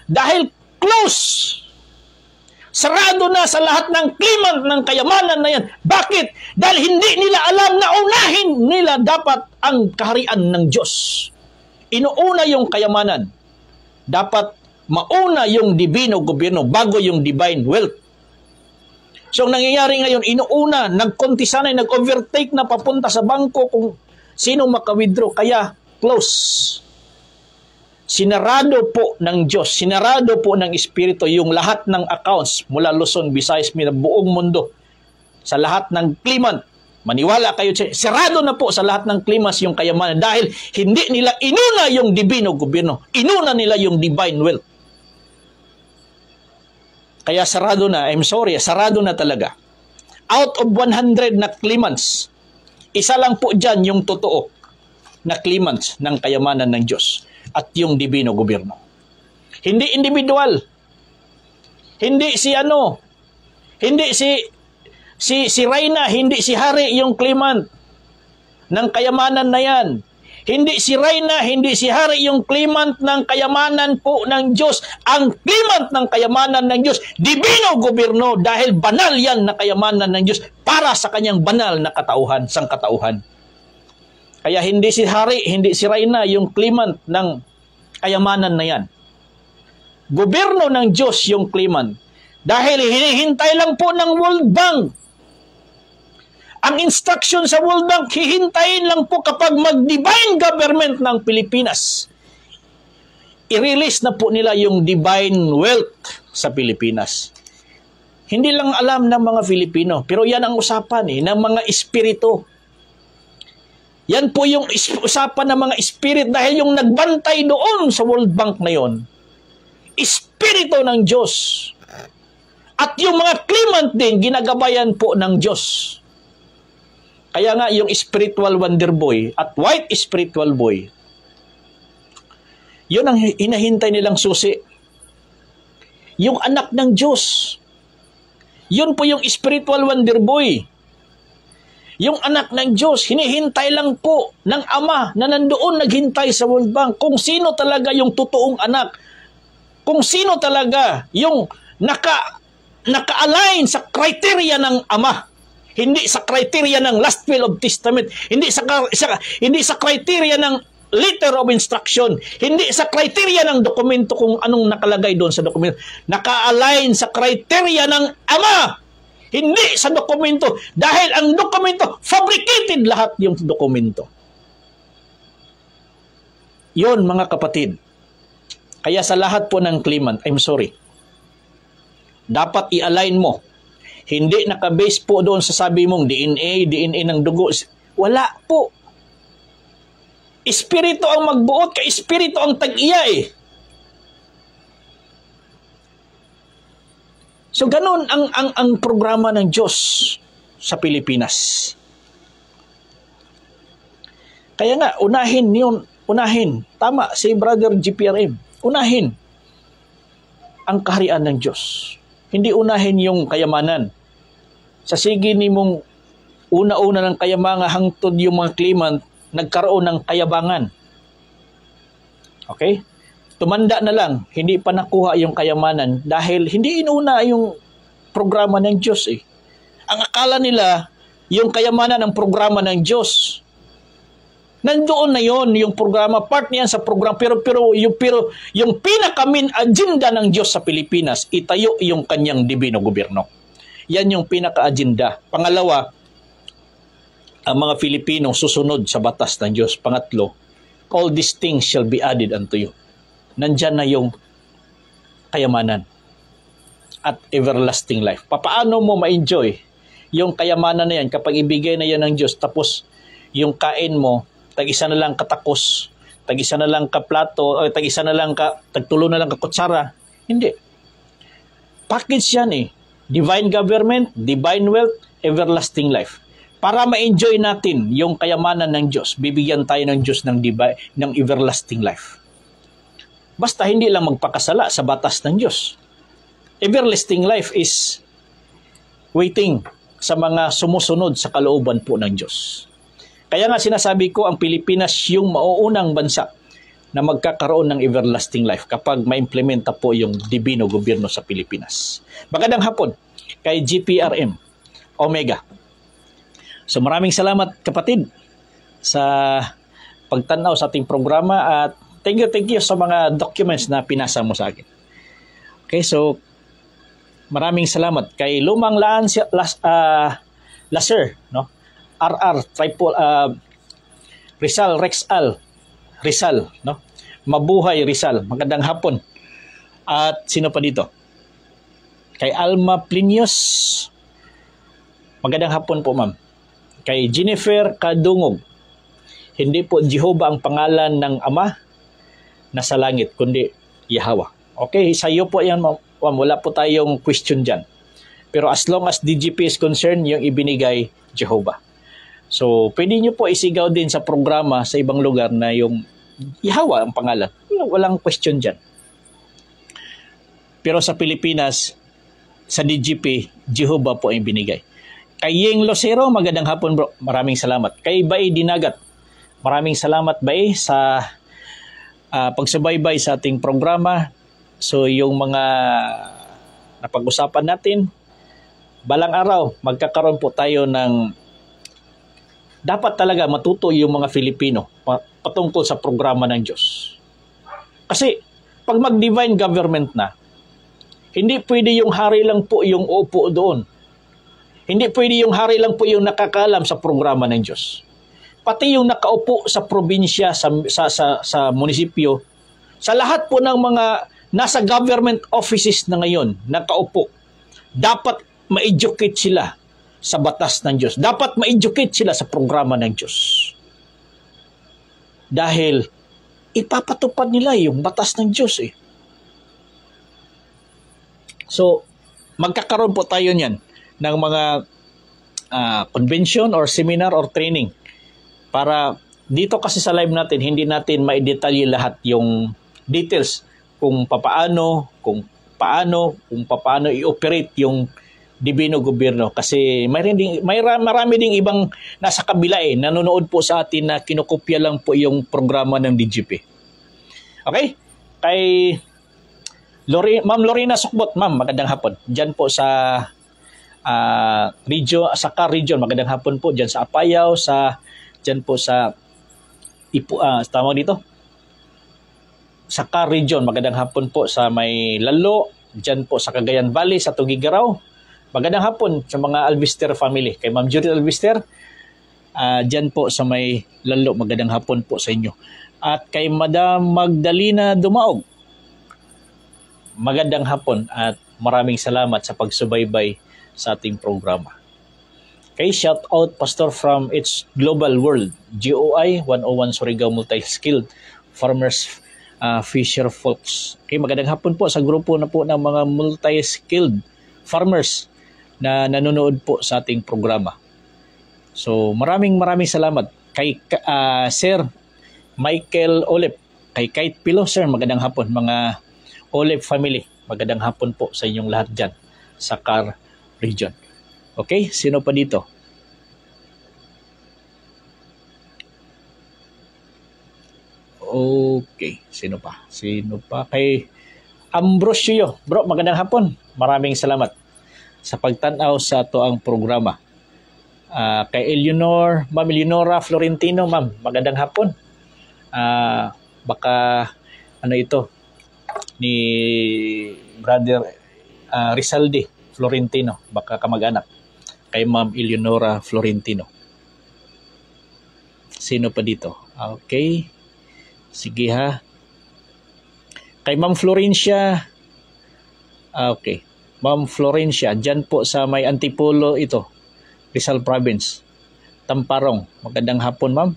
Dahil close. Sarado na sa lahat ng claimant ng kayamanan na yan. Bakit? Dahil hindi nila alam na unahin nila dapat ang kaharian ng Diyos. Inuuna yung kayamanan. Dapat mauna yung divino gobyerno bago yung divine wealth. So, ang nangyayari ngayon, inuuna, nagkontisanay, nag-overtake na papunta sa bangko kung sino maka-withdraw. Kaya, close. Sinarado po ng Diyos, sinarado po ng Espiritu yung lahat ng accounts mula Luzon, Visayas, buong mundo. Sa lahat ng claimant. Maniwala kayo, sarado na po sa lahat ng claimants yung kayamanan dahil hindi nila inuna yung divino gobyerno. Inuna nila yung divine wealth. Kaya sarado na, I'm sorry, sarado na talaga. Out of 100 na claimants, Isa lang po dyan yung totoo na claimants ng kayamanan ng Diyos at yung dibino gobyerno. Hindi individual. Hindi hindi si Reyna, hindi si Hari yung claimant ng kayamanan na yan. Hindi si Reyna, hindi si Hari yung claimant ng kayamanan po ng Diyos. Ang claimant ng kayamanan ng Diyos, dibino gobyerno, dahil banal yan na kayamanan ng Diyos para sa kanyang banal na katauhan, sangkatauhan. Kaya hindi si Hari, hindi si Reyna yung claimant ng kayamanan na yan. Gobyerno ng Diyos yung claimant. Dahil hinihintay lang po ng World Bank. Ang instruction sa World Bank, hihintayin lang po kapag mag-divine government ng Pilipinas. I-release na po nila yung divine wealth sa Pilipinas. Hindi lang alam ng mga Filipino, pero yan ang usapan ng mga espiritu. Yan po yung usapan ng mga spirit dahil yung nagbantay doon sa World Bank na yon, espiritu ng Diyos. At yung mga claimant din, ginagabayan po ng Diyos. Kaya nga yung spiritual wonder boy at white spiritual boy, yun ang hinahintay nilang susi. Yung anak ng Diyos. Yun po yung spiritual wonder boy. Yung anak ng Diyos, hinihintay lang po ng Ama na nandoon naghintay sa World Bank kung sino talaga yung totoong anak. Kung sino talaga yung naka-align sa criteria ng Ama. Hindi sa criteria ng last will of testament, hindi sa criteria ng letter of instruction, hindi sa criteria ng dokumento kung anong nakalagay doon sa dokumento. Naka-align sa criteria ng Ama, hindi sa dokumento, dahil ang dokumento, fabricated lahat yung dokumento. Yon mga kapatid. Kaya sa lahat po ng claimant, I'm sorry, dapat i-align mo. Hindi nakabase po doon sa sabi mong DNA ng dugo. Wala po. Espiritu ang magbuot, ka espiritu ang tag-iya So ganun ang programa ng Diyos sa Pilipinas. Kaya nga, unahin. Tama, si Brother GPRM. Unahin ang kaharian ng Diyos. Hindi unahin yung kayamanan. Sa sige ni mong una-una ng kayamanan hangtod yung mga claimant nagkaroon ng kayabangan. Okay? Tumanda na lang, hindi pa nakuha yung kayamanan dahil hindi inuna yung programa ng Diyos Ang akala nila, yung kayamanan ng programa ng Diyos. Nandoon na yon yung programa, part niyan sa program, pero yung pinaka-main agenda ng Diyos sa Pilipinas, itayo yung kanyang dibino gobyerno. Yan yung pinaka-agenda. Pangalawa, ang mga Filipino susunod sa batas ng Diyos. Pangatlo, all these things shall be added unto you. Nandyan na yung kayamanan at everlasting life. Paano mo ma-enjoy yung kayamanan na yan kapag ibigay na yan ng Diyos, tapos yung kain mo, tag-isa na lang katakos, tag-isa na lang kaplato, o tag-isa na lang tagtulo na lang kakutsara. Hindi. Package yan Divine government, divine wealth, everlasting life. Para ma-enjoy natin yung kayamanan ng Diyos, bibigyan tayo ng Diyos ng everlasting life. Basta hindi lang magpakasala sa batas ng Diyos. Everlasting life is waiting sa mga sumusunod sa kalooban po ng Diyos. Kaya nga sinasabi ko, ang Pilipinas yung mauunang bansa na magkakaroon ng everlasting life kapag ma-implementa po yung dibino gobyerno sa Pilipinas. Magandang hapon kay GPRM Omega. So maraming salamat kapatid sa pagtanaw sa ating programa at thank you sa mga documents na pinasa mo sa akin. Okay, so maraming salamat kay Lumang Laser, no? RR Triple Rizal Rizal, no? Mabuhay Rizal. Magandang hapon. At sino pa dito? Kay Alma Plinios. Magandang hapon po, ma'am. Kay Jennifer Kadungog. Hindi po Jehovah ang pangalan ng Ama na sa langit, kundi Yahweh. Okay, sa iyo po yan, ma'am. Wala po tayong question dyan. Pero as long as DGP is concerned, yung ibinigay Jehovah. So, pwede nyo po isigaw din sa programa sa ibang lugar na yung Ihawa ang pangalan. Walang question dyan. Pero sa Pilipinas, sa DGP, Jehovah po ang binigay. Kay Yeng Lucero, magandang hapon bro. Maraming salamat. Kay Bay Dinagat, maraming salamat Bay sa pagsubaybay sa ating programa. So yung mga napag-usapan natin, balang araw, magkakaroon po tayo ng dapat talaga matuto yung mga Filipino patungkol sa programa ng Diyos. Kasi pag mag-divine government na, hindi pwede yung hari lang po yung upo doon. Hindi pwede yung hari lang po yung nakakaalam sa programa ng Diyos. Pati yung nakaupo sa probinsya, sa munisipyo, sa lahat po ng mga nasa government offices na ngayon, nakaupo, dapat ma-educate sila sa batas ng Diyos. Dapat ma-educate sila sa programa ng Diyos. Dahil ipapatupad nila yung batas ng Diyos eh. So, magkakaroon po tayo niyan ng mga convention or seminar or training para dito kasi sa live natin, hindi natin maidetalye lahat yung details kung paano i-operate yung Divino Gobyerno kasi marami ding ibang nasa kabila nanonood po sa atin na kinokopya lang po yung programa ng DGP. Okay? Kay Ma'am Lorena Sukbot, ma'am, magandang hapon. Diyan po sa Car Region, magandang hapon po. Diyan sa Apayao, diyan po sa tawag dito? Sa Car Region, magandang hapon po sa may Lalo, diyan po sa Cagayan Valley, sa Tugigaraw. Magandang hapon sa mga Albister family. Kay Ma'am Judith Albister, dyan po sa may Lalo, magandang hapon po sa inyo. At kay Madam Magdalena Dumaog, magandang hapon at maraming salamat sa pagsubaybay sa ating programa. Kay shout out Pastor from It's Global World, GOI 101 Surigao Multi-Skilled Farmers Fisher Folks. Okay, magandang hapon po sa grupo na po ng mga multi-skilled farmers na nanonood po sa ating programa. So maraming salamat kay Sir Michael Olep, kay Kite Pilo, Sir, magandang hapon. Mga Olep family, magandang hapon po sa inyong lahat dyan sa Car Region. Okay, sino pa dito? Okay, sino pa? Kay Ambrosio, bro, magandang hapon. Maraming salamat sa pagtanaw sa ang programa. Kay Ma'am Eleonora Florentino, ma'am, magandang hapon. Baka ito ni Brother Rizaldi Florentino, baka kamag-anak kay Ma'am Eleonora Florentino. Sino pa dito? Okay, sige ha. Kay Ma'am Florencia, okay, Ma'am Florencia, dyan po sa may Antipolo ito, Rizal Province, Tamparong. Magandang hapon, ma'am.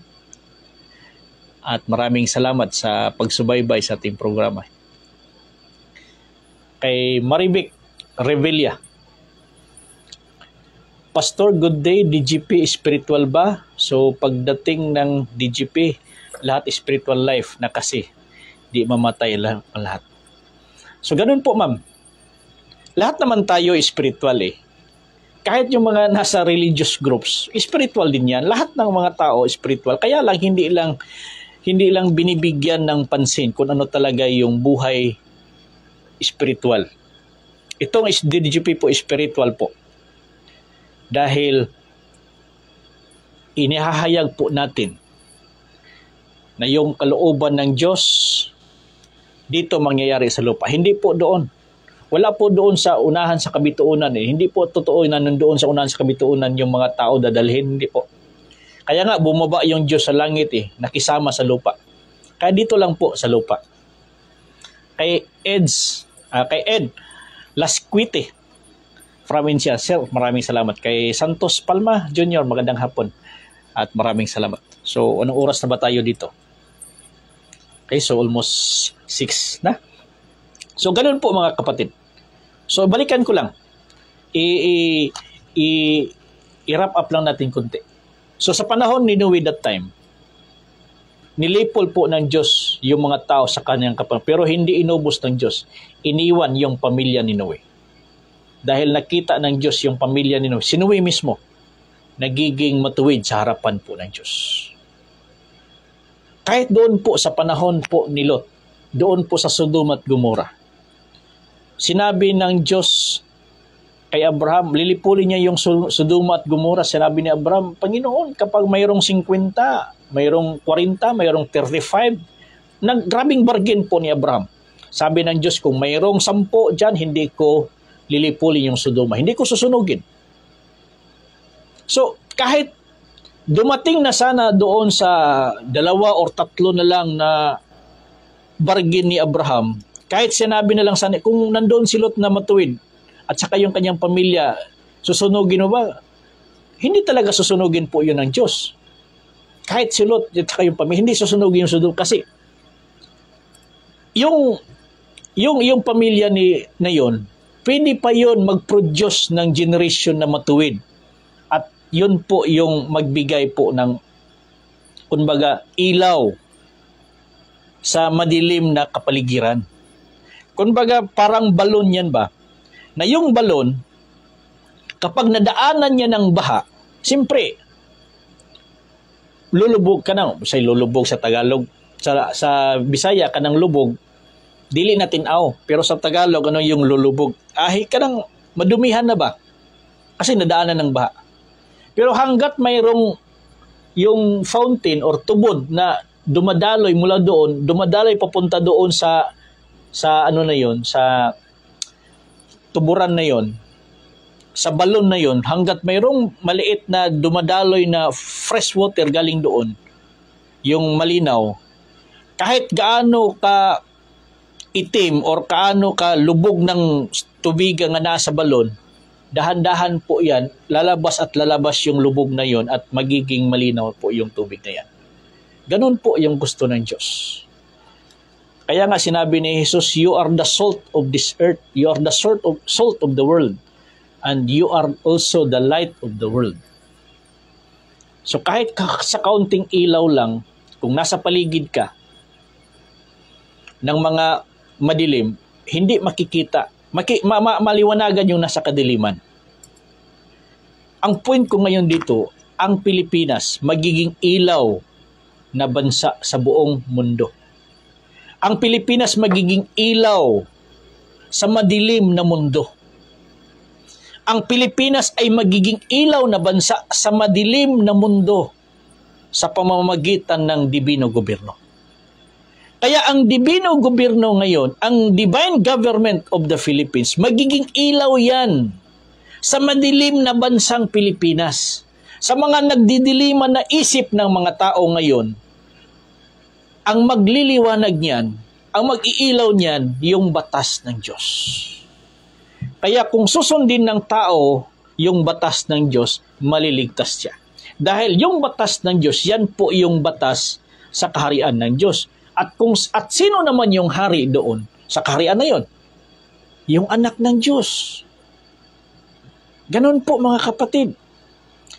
At maraming salamat sa pagsubaybay sa ating programa. Kay Marivic Revilla, Pastor, good day. DGP spiritual ba? So pagdating ng DGP, lahat spiritual life na kasi di mamatay lang ang lahat. So ganun po, ma'am. Lahat naman tayo spiritual Kahit yung mga nasa religious groups, spiritual din yan. Lahat ng mga tao spiritual. Kaya lang hindi lang binibigyan ng pansin kung ano talaga yung buhay spiritual. Itong DGP po spiritual po. Dahil inihahayag po natin na yung kalooban ng Diyos dito mangyayari sa lupa. Hindi po doon. Wala po doon sa unahan sa kabituunan Hindi po totoo na nandoon sa unahan sa kabituunan yung mga tao dadalhin. Hindi po. Kaya nga bumaba yung Diyos sa langit nakisama sa lupa. Kaya dito lang po sa lupa. Kay Ed Lasquite, Provincia, Sir, maraming salamat. Kay Santos Palma Jr., magandang hapon. At maraming salamat. So, anong oras na ba tayo dito? Okay, so almost 6 na. So, ganun po mga kapatid. So, balikan ko lang. I-wrap up lang natin konti. So sa panahon ni Noe that time, nilipol po ng Diyos yung mga tao sa kanyang kapanahunan. Pero hindi inubos ng Diyos. Iniwan yung pamilya ni Noe. Dahil nakita ng Diyos yung pamilya ni Noe, si Noe mismo, nagiging matuwid sa harapan po ng Diyos. Kahit doon po sa panahon po ni Lot, doon po sa Sodom at Gomorrah, sinabi ng Diyos kay Abraham, lilipulin niya yung Sodom at Gomorrah. Sinabi ni Abraham, Panginoon, kapag mayroong 50, mayroong 40, mayroong 35, grabing bargain po ni Abraham. Sabi ng Diyos, kung mayroong 10 dyan, hindi ko lilipulin yung Sodoma. Hindi ko susunugin. So, kahit dumating na sana doon sa 2 or 3 na lang na bargain ni Abraham, kahit sinabi na lang sana, kung nandoon si Lot na matuwid, at saka yung kanyang pamilya, susunugin mo ba? Hindi talaga susunugin po yun ng Diyos. Kahit si Lot at saka yung pamilya, hindi susunugin yung Sodom. Kasi yung pamilya na yun, pwede pa yun mag-produce ng generation na matuwid. At yun po yung magbigay po ng, kumbaga, ilaw sa madilim na kapaligiran. Kumbaga, parang balon yan ba? Na yung balon, kapag nadaanan niya ng baha, siyempre, lulubog ka na. Say lulubog sa Tagalog. Sa Bisaya ka ng lubog, dili natin aw. Pero sa Tagalog, ano yung lulubog? Ka ng madumihan na ba? Kasi nadaanan ng baha. Pero hanggat mayroong yung fountain or tubod na dumadaloy mula doon, dumadaloy papunta doon sa ano na yon, sa tuburan na yon, sa balon na yon, hanggat mayroong maliit na dumadaloy na fresh water galing doon, yung malinaw, kahit gaano ka itim or kaano ka lubog ng tubig nga nasa balon, dahan-dahan po yan, lalabas at lalabas yung lubog na yon at magiging malinaw po yung tubig na yan. Ganun po yung gusto ng Diyos. Kaya nga sinabi ni Jesus, you are the salt of this earth, you are the salt of the world, and you are also the light of the world. So kahit sa kaunting ilaw lang, kung nasa paligid ka ng mga madilim, hindi makikita, maliwanagan yung nasa kadiliman. Ang point ko ngayon dito, ang Pilipinas magiging ilaw na bansa sa buong mundo. Ang Pilipinas magiging ilaw sa madilim na mundo. Ang Pilipinas ay magiging ilaw na bansa sa madilim na mundo sa pamamagitan ng dibino gobyerno. Kaya ang dibino gobyerno ngayon, ang divine government of the Philippines, magiging ilaw yan sa madilim na bansang Pilipinas. Sa mga nagdidiliman na isip ng mga tao ngayon, ang magliliwanag niyan, ang mag-iilaw niyan, yung batas ng Diyos. Kaya kung susundin ng tao yung batas ng Diyos, maliligtas siya. Dahil yung batas ng Diyos, yan po yung batas sa kaharian ng Diyos. At sino naman yung hari doon sa kaharian na yon? Yung anak ng Diyos. Ganun po mga kapatid.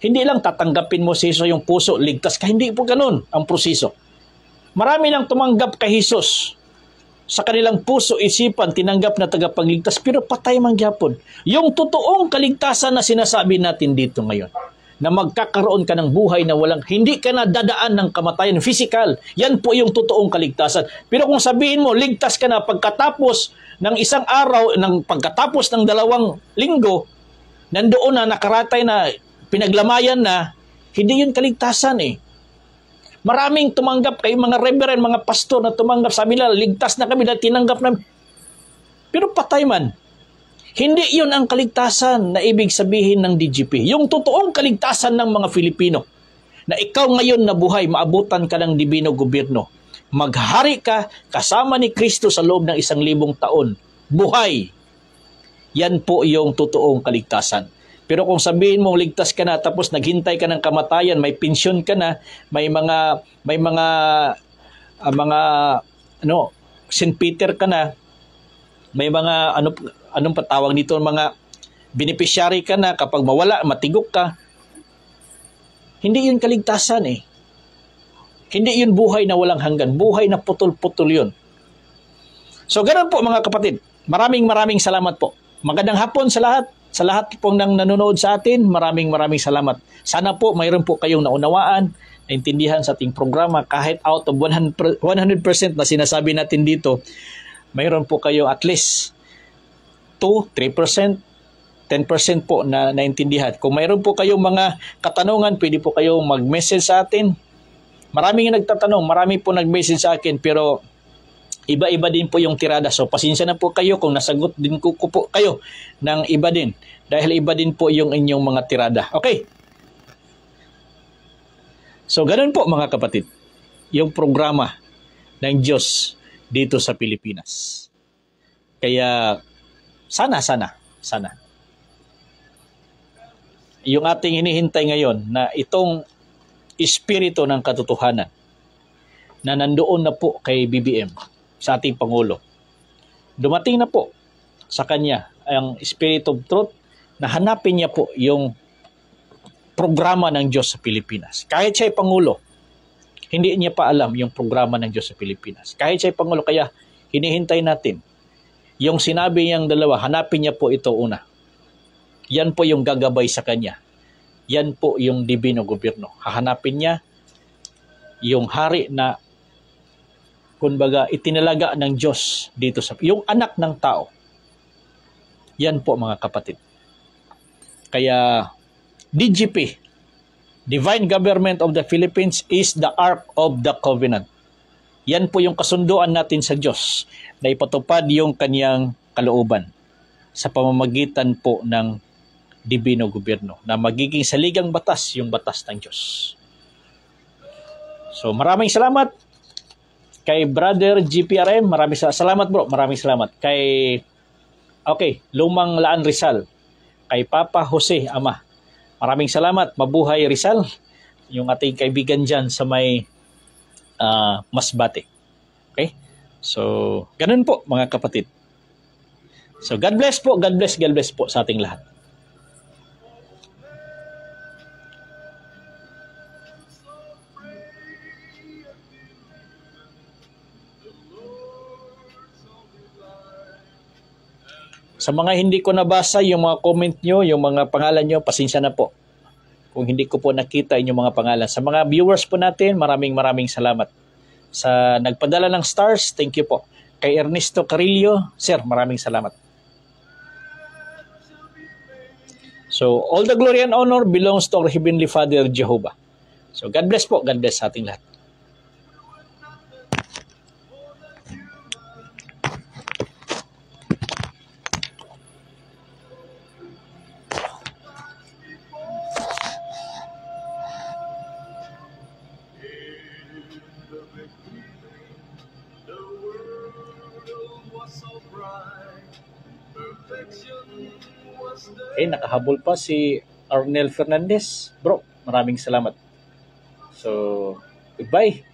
Hindi lang tatanggapin mo si Jesus yung puso, ligtas ka. Hindi po ganun ang proseso. Marami nang tumanggap kay Jesus. Sa kanilang puso, isipan, tinanggap na tagapagligtas, pero patay mangyapon. Yung totoong kaligtasan na sinasabi natin dito ngayon, na magkakaroon ka ng buhay na hindi ka na dadaan ng kamatayan physical, yan po yung totoong kaligtasan. Pero kung sabihin mo, ligtas ka na pagkatapos ng isang araw, pagkatapos ng 2 linggo, nandoon na, nakaratay na, pinaglamayan na, hindi yun kaligtasan eh. Maraming tumanggap kay mga reverend, mga pastor na tumanggap. Sabi nila, ligtas na kami dahil tinanggap namin. Pero patay man. Hindi yun ang kaligtasan na ibig sabihin ng DGP. Yung totoong kaligtasan ng mga Filipino, na ikaw ngayon na buhay, maabutan ka ng dibino gobyerno. Maghari ka kasama ni Kristo sa loob ng 1,000 taon. Buhay. Yan po yung totoong kaligtasan. Pero kung sabihin mo ligtas ka na tapos naghintay ka ng kamatayan, may pensyon ka na, may mga St. Peter ka na, may mga anong patawag nito, mga beneficiary ka na, kapag mawala, matigok ka. Hindi yun kaligtasan eh. Hindi yun buhay na walang hanggan. Buhay na putol-putol yun. So, ganun po mga kapatid. Maraming salamat po. Magandang hapon sa lahat. Sa lahat pong nang nanonood sa atin, maraming salamat. Sana po mayroon po kayong naunawaan, naintindihan sa ating programa kahit out of 100% na sinasabi natin dito, mayroon po kayo at least 2, 3%, 10% po na naintindihan. Kung mayroon po kayong mga katanungan, pwede po kayong mag-message sa atin. Maraming nagtatanong, marami po nag-message sa akin, pero iba-iba din po yung tirada. So, pasensya na po kayo kung nasagot din ko po kayo ng iba din. Dahil iba din po yung inyong mga tirada. Okay? So, ganun po mga kapatid. Yung programa ng Diyos dito sa Pilipinas. Kaya, sana. Yung ating hinihintay ngayon na itong espiritu ng katotohanan na nandoon na po kay BBM sa ating Pangulo. Dumating na po sa kanya ang Spirit of Truth na hanapin niya po yung programa ng Diyos sa Pilipinas. Kahit siya'y Pangulo, hindi niya pa alam yung programa ng Diyos sa Pilipinas. Kahit siya'y Pangulo, kaya hinihintay natin. Yung sinabi niyang dalawa, hanapin niya po ito una. Yan po yung gagabay sa kanya. Yan po yung dibino gobyerno. Hahanapin niya yung hari na kumbaga itinalaga ng Diyos dito sa yung anak ng tao. Yan po mga kapatid. Kaya DGP, Divine Government of the Philippines, is the Ark of the Covenant. Yan po yung kasunduan natin sa Diyos na ipatupad yung kanyang kalooban sa pamamagitan po ng dibino gobyerno na magiging saligang batas yung batas ng Diyos. So maraming salamat kay Brother GPRM. Maraming salamat bro. Maraming salamat. Kay Lumang Laan Rizal. Kay Papa Jose Ama. Maraming salamat. Mabuhay Rizal. Yung ating kaibigan dyan sa may Masbate. Okay? So, ganun po mga kapatid. So, God bless po. God bless po sa ating lahat. Sa mga hindi ko nabasa yung mga comment nyo, yung mga pangalan nyo, pasensya na po. Kung hindi ko po nakita yung mga pangalan. Sa mga viewers po natin, maraming salamat. Sa nagpadala ng stars, thank you po. Kay Ernesto Carillo, sir, maraming salamat. So, all the glory and honor belongs to our Heavenly Father, Jehovah. So, God bless po. God bless sa ating lahat. Okay, nakahabol pa si Arnel Fernandez. Bro, maraming salamat. So, goodbye.